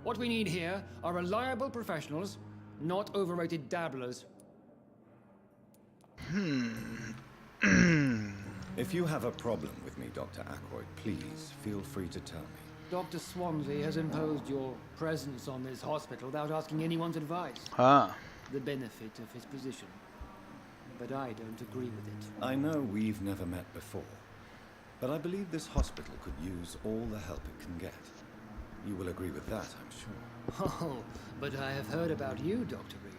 What we need here are reliable professionals, not overrated dabblers. If you have a problem with me, Dr. Ackroyd, please feel free to tell me. Dr. Swansea has imposed your presence on this hospital without asking anyone's advice. The benefit of his position. But I don't agree with it. I know we've never met before, but I believe this hospital could use all the help it can get. You will agree with that, I'm sure. Oh, but I have heard about you, Dr. Reed.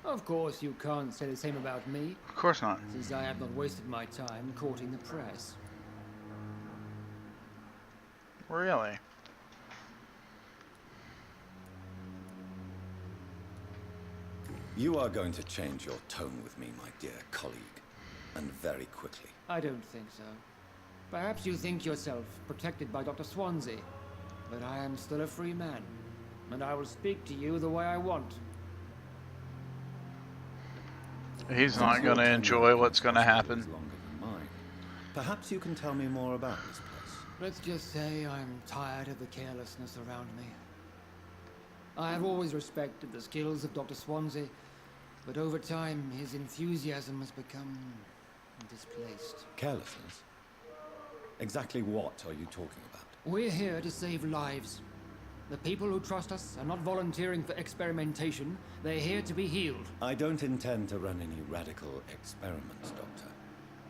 Of course, you can't say the same about me. Of course not. Since I have not wasted my time courting the press. Really? You are going to change your tone with me, my dear colleague, and very quickly. I don't think so. Perhaps you think yourself protected by Dr. Swansea, but I am still a free man, and I will speak to you the way I want. He's not going to enjoy what's going to happen. Longer than mine. Perhaps you can tell me more about this place. Let's just say I'm tired of the carelessness around me. I have always respected the skills of Dr. Swansea, but over time his enthusiasm has become displaced. Carelessness? Exactly what are you talking about? We're here to save lives. The people who trust us are not volunteering for experimentation. They're here to be healed. I don't intend to run any radical experiments, Doctor.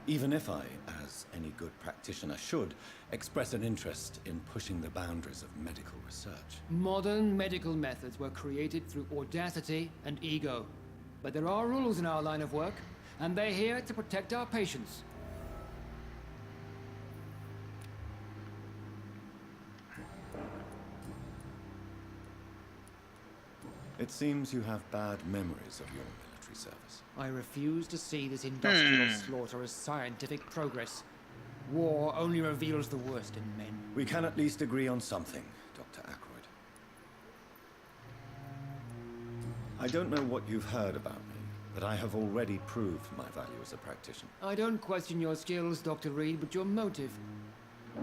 Even if I, as any good practitioner should, express an interest in pushing the boundaries of medical research. Modern medical methods were created through audacity and ego. But there are rules in our line of work, and they're here to protect our patients. It seems you have bad memories of your military service. I refuse to see this industrial slaughter as scientific progress. War only reveals the worst in men. We can at least agree on something, Dr. Ackroyd. I don't know what you've heard about me, but I have already proved my value as a practitioner. I don't question your skills, Dr. Reed, but your motive.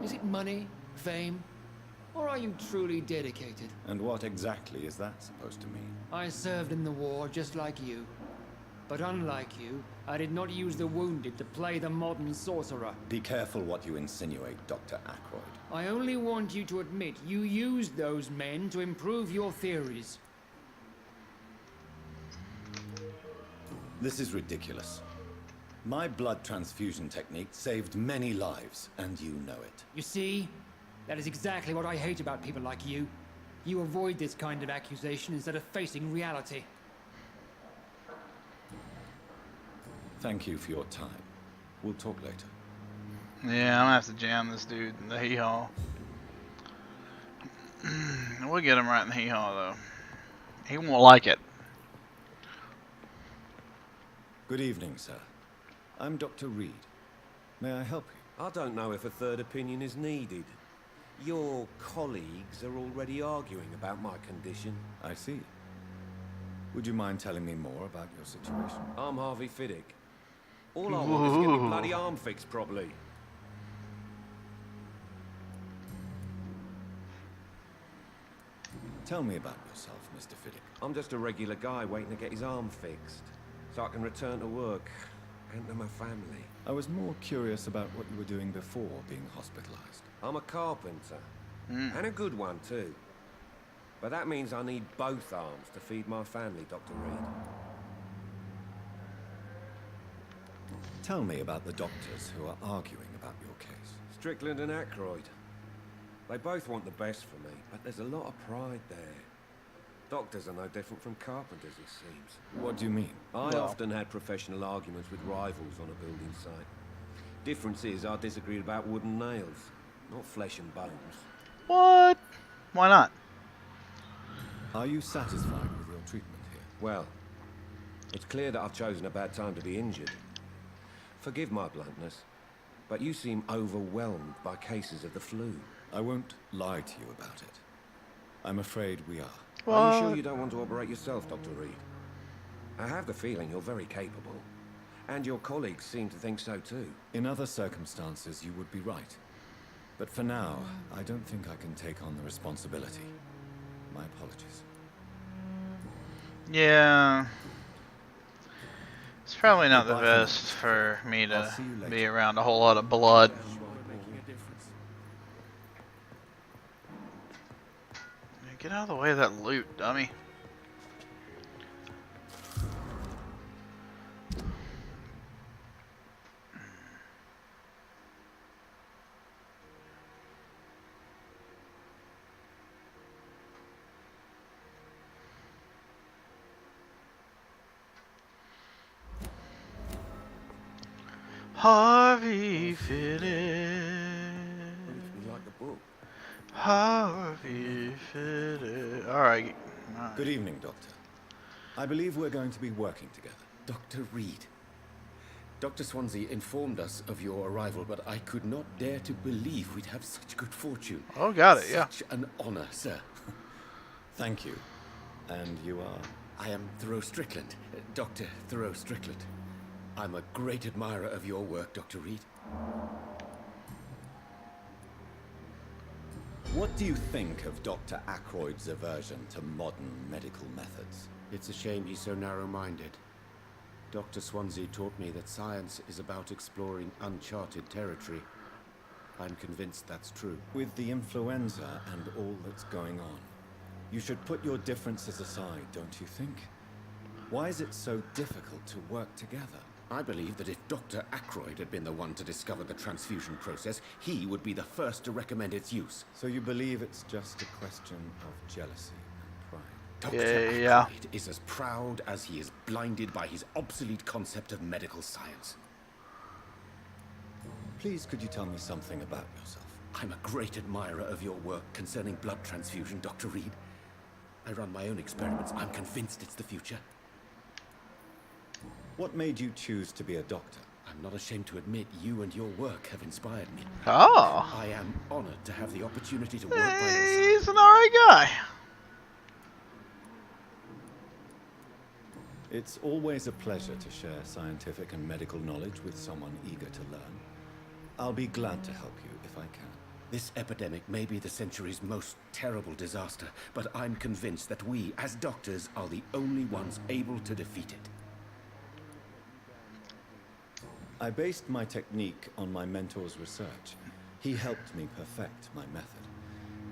Is it money, fame, or are you truly dedicated? And what exactly is that supposed to mean? I served in the war just like you. But unlike you, I did not use the wounded to play the modern sorcerer. Be careful what you insinuate, Dr. Ackroyd. I only want you to admit you used those men to improve your theories. This is ridiculous. My blood transfusion technique saved many lives, and you know it. You see? That is exactly what I hate about people like you. You avoid this kind of accusation instead of facing reality. Thank you for your time. We'll talk later. Yeah, I'm gonna have to jam this dude in the hee-haw. We'll get him right in the hee-haw, though. He won't like it. Good evening, sir. I'm Dr. Reed. May I help you? I don't know if a third opinion is needed. Your colleagues are already arguing about my condition. I see. Would you mind telling me more about your situation? I'm Harvey Fiddick. All I want is to get my bloody arm fixed properly. Tell me about yourself, Mr. Fiddick. I'm just a regular guy waiting to get his arm fixed, so I can return to work and to my family. I was more curious about what you were doing before being hospitalized. I'm a carpenter, and a good one too. But that means I need both arms to feed my family, Dr. Reed. Tell me about the doctors who are arguing about your case. Strickland and Ackroyd. They both want the best for me, but there's a lot of pride there. Doctors are no different from carpenters, it seems. What do you mean? I often had professional arguments with rivals on a building site. Difference is I disagreed about wooden nails, not flesh and bones. What? Why not? Are you satisfied with your treatment here? Well, it's clear that I've chosen a bad time to be injured. Forgive my bluntness, but you seem overwhelmed by cases of the flu. I won't lie to you about it. I'm afraid we are. Are you sure you don't want to operate yourself, Dr. Reed? I have the feeling you're very capable. And your colleagues seem to think so too. In other circumstances, you would be right. But for now, I don't think I can take on the responsibility. My apologies. Yeah. It's probably not the best for me to be around a whole lot of blood. Get out of the way of that loot, dummy. Harvey Fiddick. You like the book? Harvey Fiddick. Alright. Good evening, Doctor. I believe we're going to be working together. Dr. Reed. Dr. Swansea informed us of your arrival, but I could not dare to believe we'd have such good fortune. Oh, got it, yeah. Such an honor, sir. Thank you. And you are? I am Thoreau Strickland, Dr. Thoreau Strickland. I'm a great admirer of your work, Dr. Reed. What do you think of Dr. Ackroyd's aversion to modern medical methods? It's a shame he's so narrow-minded. Dr. Swansea taught me that science is about exploring uncharted territory. I'm convinced that's true. With the influenza and all that's going on, you should put your differences aside, don't you think? Why is it so difficult to work together? I believe that if Dr. Ackroyd had been the one to discover the transfusion process, he would be the first to recommend its use. So you believe it's just a question of jealousy and pride? Dr. Ackroyd is as proud as he is blinded by his obsolete concept of medical science. Please, could you tell me something about yourself? I'm a great admirer of your work concerning blood transfusion, Dr. Reed. I run my own experiments. I'm convinced it's the future. What made you choose to be a doctor? I'm not ashamed to admit you and your work have inspired me. Oh. I am honored to have the opportunity to work by your side. He's an alright guy. It's always a pleasure to share scientific and medical knowledge with someone eager to learn. I'll be glad to help you if I can. This epidemic may be the century's most terrible disaster, but I'm convinced that we, as doctors, are the only ones able to defeat it. I based my technique on my mentor's research. He helped me perfect my method.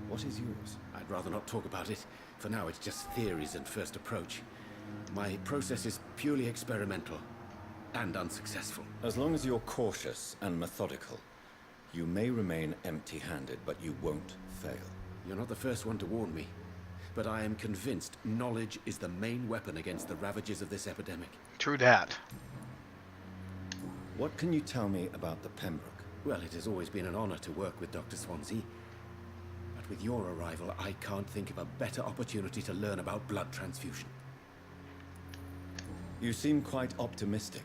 What is yours? I'd rather not talk about it. For now, it's just theories and first approach. My process is purely experimental and unsuccessful. As long as you're cautious and methodical, you may remain empty-handed, but you won't fail. You're not the first one to warn me, but I am convinced knowledge is the main weapon against the ravages of this epidemic. True that. What can you tell me about the Pembroke? Well, it has always been an honor to work with Dr. Swansea. But with your arrival, I can't think of a better opportunity to learn about blood transfusion. You seem quite optimistic.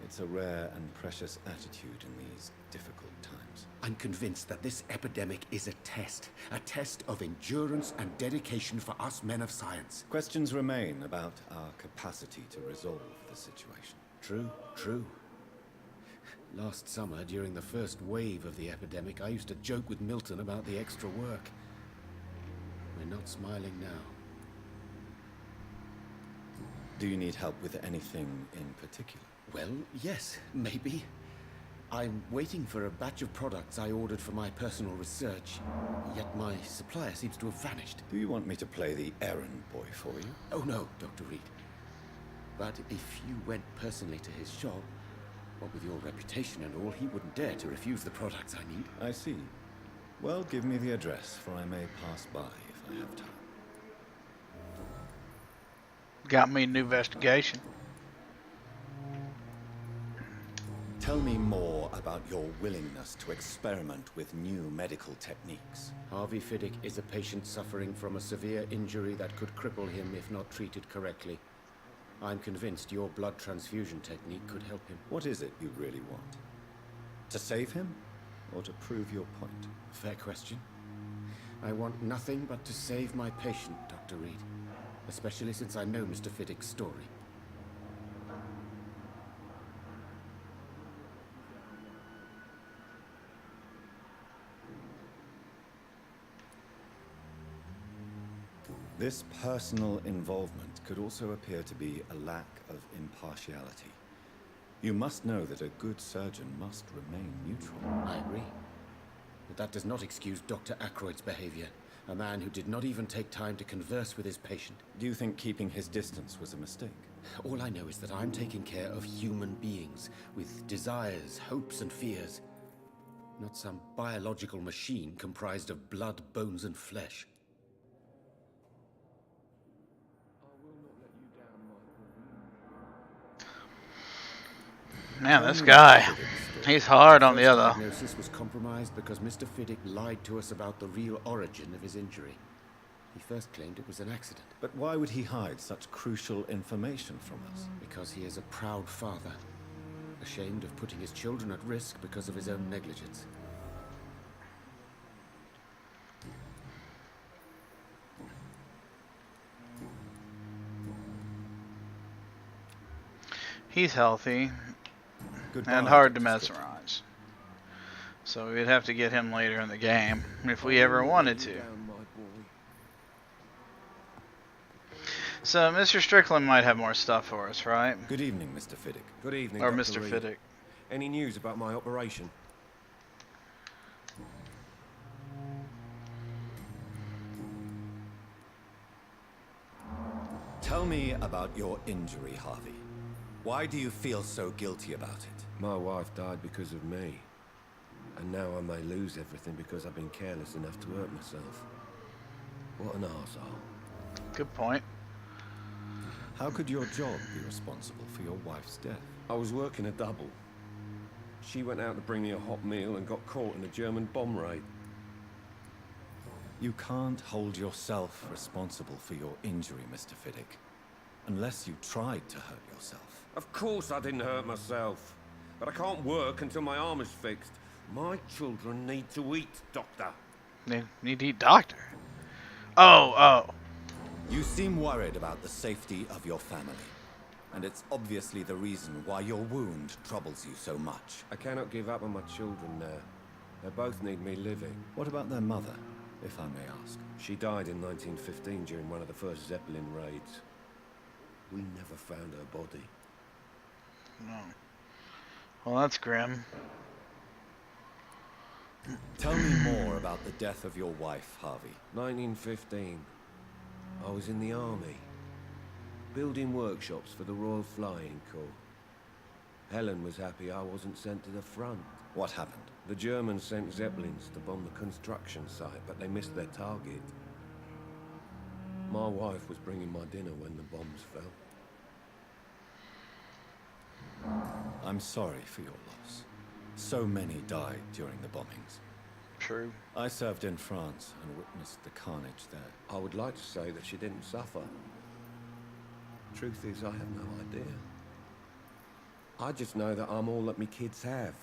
It's a rare and precious attitude in these difficult times. I'm convinced that this epidemic is a test of endurance and dedication for us men of science. Questions remain about our capacity to resolve the situation. True. Last summer, during the first wave of the epidemic, I used to joke with Milton about the extra work. We're not smiling now. Do you need help with anything in particular? Well, yes, maybe. I'm waiting for a batch of products I ordered for my personal research, yet my supplier seems to have vanished. Do you want me to play the errand boy for you? Oh no, Dr. Reed. But if you went personally to his shop, what with your reputation and all, he wouldn't dare to refuse the products I need. I see. Well, give me the address, for I may pass by if I have time. Got me a new investigation. Tell me more about your willingness to experiment with new medical techniques. Harvey Fiddick is a patient suffering from a severe injury that could cripple him if not treated correctly. I'm convinced your blood transfusion technique could help him. What is it you really want? To save him, or to prove your point? Fair question. I want nothing but to save my patient, Dr. Reed. Especially since I know Mr. Fiddick's story. This personal involvement could also appear to be a lack of impartiality. You must know that a good surgeon must remain neutral. I agree. But that does not excuse Dr. Ackroyd's behavior. A man who did not even take time to converse with his patient. Do you think keeping his distance was a mistake? All I know is that I'm taking care of human beings with desires, hopes, and fears. Not some biological machine comprised of blood, bones, and flesh. Man, this guy, he's hard on the other. The diagnosis was compromised because Mr. Fiddick lied to us about the real origin of his injury. He first claimed it was an accident. But why would he hide such crucial information from us? Because he is a proud father, ashamed of putting his children at risk because of his own negligence. He's healthy. Goodbye, and hard to mesmerize. So we'd have to get him later in the game if we ever wanted to. So Mr. Strickland might have more stuff for us, right? Good evening, Mr. Fiddick. Good evening, or Dr. Mr. Reed. Fiddick. Any news about my operation? Tell me about your injury, Harvey. Why do you feel so guilty about it? My wife died because of me. And now I may lose everything because I've been careless enough to hurt myself. What an arsehole. Good point. How could your job be responsible for your wife's death? I was working a double. She went out to bring me a hot meal and got caught in a German bomb raid. You can't hold yourself responsible for your injury, Mr. Fiddick. Unless you tried to hurt yourself. Of course I didn't hurt myself. But I can't work until my arm is fixed. My children need to eat, Doctor. They need to eat, Doctor? Oh. You seem worried about the safety of your family. And it's obviously the reason why your wound troubles you so much. I cannot give up on my children now. They both need me living. What about their mother, if I may ask? She died in 1915 during one of the first Zeppelin raids. We never found her body. No. Well, that's grim. Tell me more about the death of your wife, Harvey. 1915. I was in the army, building workshops for the Royal Flying Corps. Helen was happy I wasn't sent to the front. What happened? The Germans sent Zeppelins to bomb the construction site, but they missed their target. My wife was bringing my dinner when the bombs fell. I'm sorry for your loss. So many died during the bombings. True. I served in France and witnessed the carnage there. I would like to say that she didn't suffer. Truth is, I have no idea. I just know that I'm all that me kids have.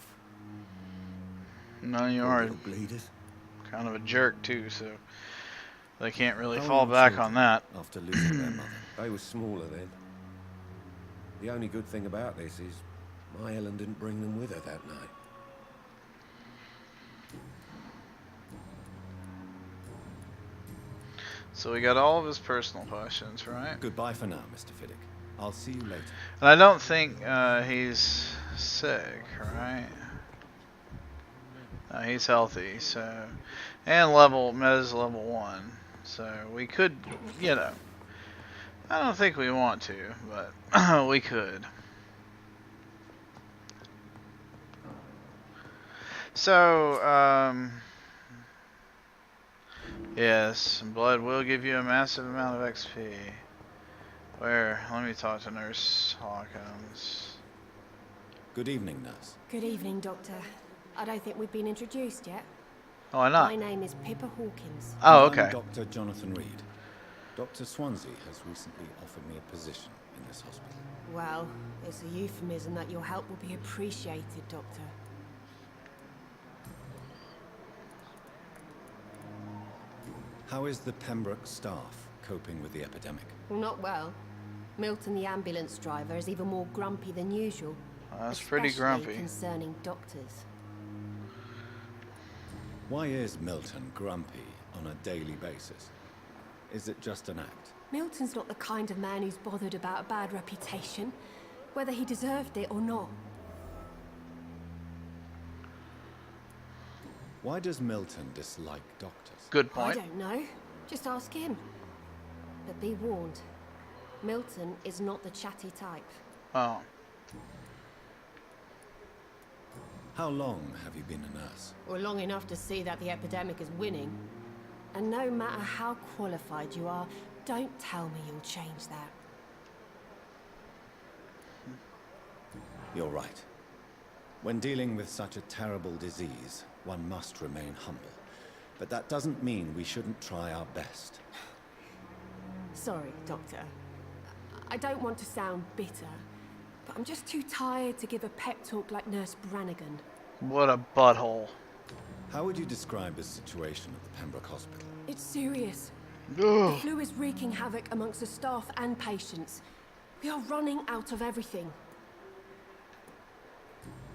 No, you are bleeders. Kind of a jerk too, so they can't really How fall were back you on that. After losing their mother? They were smaller then. The only good thing about this is my Helen didn't bring them with her that night. So we got all of his personal questions, right? Goodbye for now, Mr. Fiddick. I'll see you later. And I don't think he's sick, right? No, he's healthy, so... And Meta's level 1. So we could, you know... I don't think we want to, but we could. So, yes, blood will give you a massive amount of XP. Where? Let me talk to Nurse Hawkins. Good evening, Nurse. Good evening, Doctor. I don't think we've been introduced yet. Oh, why not? My name is Pippa Hawkins. Oh, okay. I'm Dr. Jonathan Reed. Dr. Swansea has recently offered me a position in this hospital. Well, it's a euphemism that your help will be appreciated, Doctor. How is the Pembroke staff coping with the epidemic? Not well. Milton, the ambulance driver, is even more grumpy than usual. That's pretty grumpy. Concerning doctors. Why is Milton grumpy on a daily basis? Is it just an act? Milton's not the kind of man who's bothered about a bad reputation, whether he deserved it or not. Why does Milton dislike doctors? Good point. I don't know. Just ask him. But be warned. Milton is not the chatty type. Oh. How long have you been a nurse? Or long enough to see that the epidemic is winning. And no matter how qualified you are, don't tell me you'll change that. You're right. When dealing with such a terrible disease, one must remain humble. But that doesn't mean we shouldn't try our best. Sorry, Doctor. I don't want to sound bitter, but I'm just too tired to give a pep talk like Nurse Brannigan. What a butthole. How would you describe the situation at the Pembroke Hospital? It's serious. Ugh. The flu is wreaking havoc amongst the staff and patients. We are running out of everything.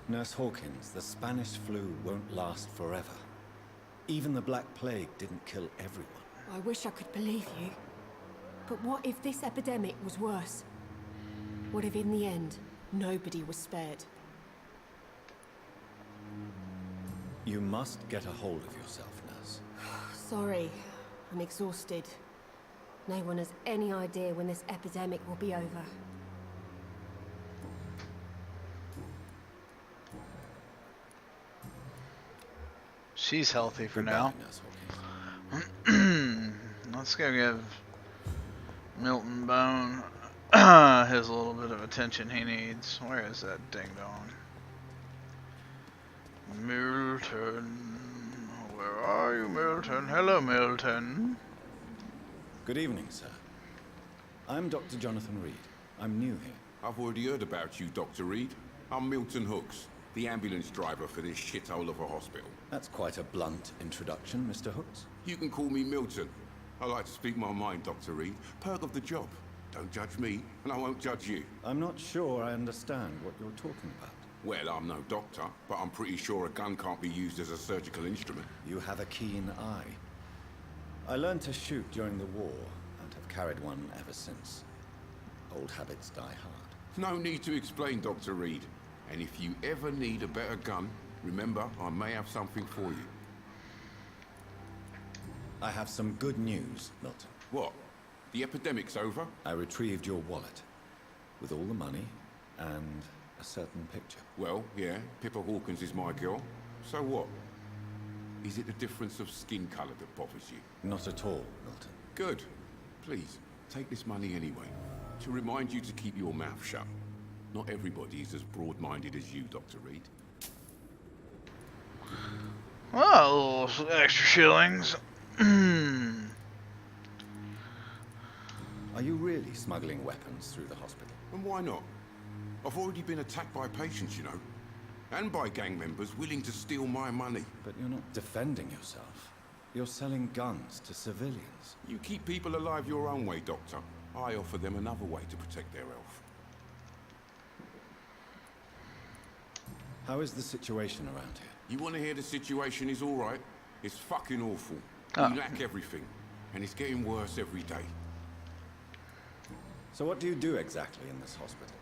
Nurse Hawkins, the Spanish flu won't last forever. Even the Black Plague didn't kill everyone. I wish I could believe you. But what if this epidemic was worse? What if in the end, nobody was spared? You must get a hold of yourself, Nurse. Sorry, I'm exhausted. No one has any idea when this epidemic will be over. She's healthy for now. Let's go give Milton Bone his little bit of attention he needs. Where is that ding dong? Milton. Where are you, Milton? Hello, Milton. Good evening, sir. I'm Dr. Jonathan Reed. I'm new here. I've already heard about you, Dr. Reed. I'm Milton Hooks, the ambulance driver for this shithole of a hospital. That's quite a blunt introduction, Mr. Hooks. You can call me Milton. I like to speak my mind, Dr. Reed. Perk of the job. Don't judge me, and I won't judge you. I'm not sure I understand what you're talking about. Well, I'm no doctor, but I'm pretty sure a gun can't be used as a surgical instrument. You have a keen eye. I learned to shoot during the war, and have carried one ever since. Old habits die hard. No need to explain, Dr. Reed. And if you ever need a better gun, remember, I may have something for you. I have some good news, Milton. What? The epidemic's over? I retrieved your wallet, with all the money, and a certain picture. Well, yeah, Pippa Hawkins is my girl. So what? Is it the difference of skin color that bothers you? Not at all, Milton. Good. Please, take this money anyway. To remind you to keep your mouth shut. Not everybody is as broad-minded as you, Dr. Reed. Well, extra shillings. Are you really smuggling weapons through the hospital? And why not? I've already been attacked by patients, you know. And by gang members willing to steal my money. But you're not defending yourself. You're selling guns to civilians. You keep people alive your own way, Doctor. I offer them another way to protect their health. How is the situation around here? You want to hear the situation is all right? It's fucking awful. We lack everything. And it's getting worse every day. So what do you do exactly in this hospital?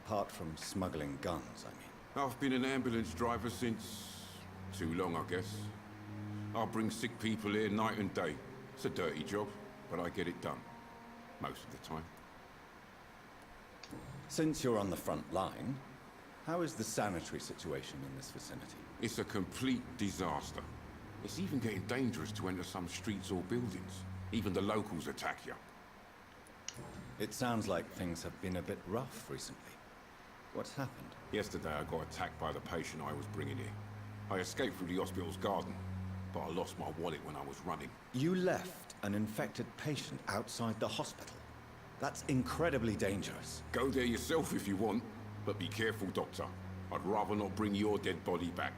Apart from smuggling guns, I mean. I've been an ambulance driver since... too long, I guess. I'll bring sick people here night and day. It's a dirty job, but I get it done. Most of the time. Since you're on the front line, how is the sanitary situation in this vicinity? It's a complete disaster. It's even getting dangerous to enter some streets or buildings. Even the locals attack you. It sounds like things have been a bit rough recently. What's happened? Yesterday I got attacked by the patient I was bringing here. I escaped through the hospital's garden, but I lost my wallet when I was running. You left an infected patient outside the hospital? That's incredibly dangerous. Go there yourself if you want, but be careful, Doctor. I'd rather not bring your dead body back.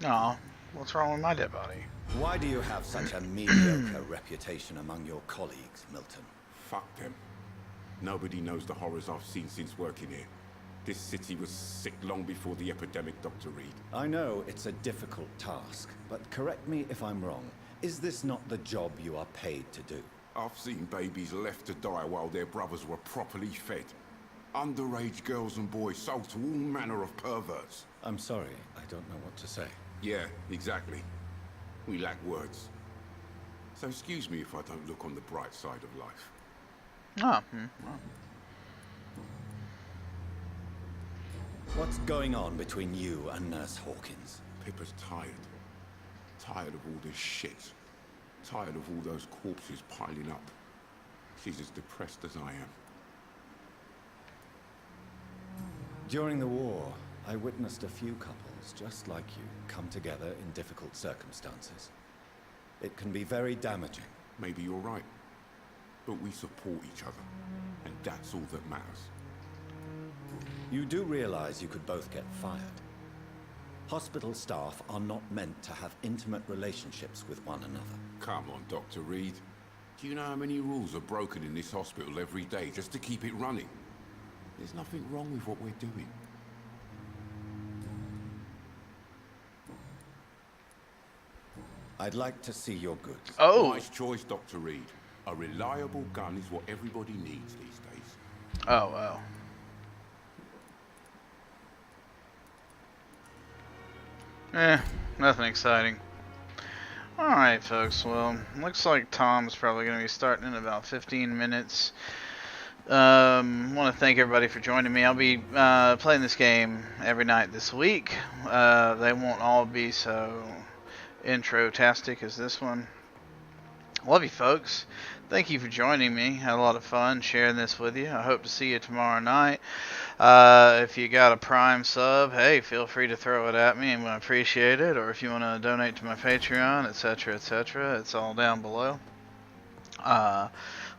Aw, what's wrong with my dead body? Why do you have such a mediocre reputation among your colleagues, Milton? Fuck them. Nobody knows the horrors I've seen since working here. This city was sick long before the epidemic, Dr. Reed. I know it's a difficult task, but correct me if I'm wrong. Is this not the job you are paid to do? I've seen babies left to die while their brothers were properly fed. Underage girls and boys sold to all manner of perverts. I'm sorry, I don't know what to say. Yeah, exactly. We lack words. So excuse me if I don't look on the bright side of life. What's going on between you and Nurse Hawkins? Pippa's tired. Tired of all this shit. Tired of all those corpses piling up. She's as depressed as I am. During the war, I witnessed a few couples just like you come together in difficult circumstances. It can be very damaging. Maybe you're right. But we support each other. And that's all that matters. You do realize you could both get fired. Hospital staff are not meant to have intimate relationships with one another. Come on, Dr. Reed. Do you know how many rules are broken in this hospital every day just to keep it running? There's nothing wrong with what we're doing. I'd like to see your goods. Oh! Nice choice, Dr. Reed. A reliable gun is what everybody needs these days. Oh, wow. Nothing exciting. Alright, folks, well, looks like Tom's probably going to be starting in about 15 minutes. Want to thank everybody for joining me. I'll be playing this game every night this week. They won't all be so intro-tastic as this one. Love you, folks. Thank you for joining me. Had a lot of fun sharing this with you. I hope to see you tomorrow night. If you got a Prime sub, hey, feel free to throw it at me. I'm going to appreciate it. Or if you want to donate to my Patreon, etc., etc., it's all down below.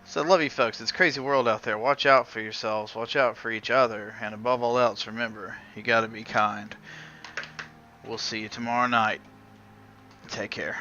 So love you, folks. It's a crazy world out there. Watch out for yourselves. Watch out for each other. And above all else, remember, you got to be kind. We'll see you tomorrow night. Take care.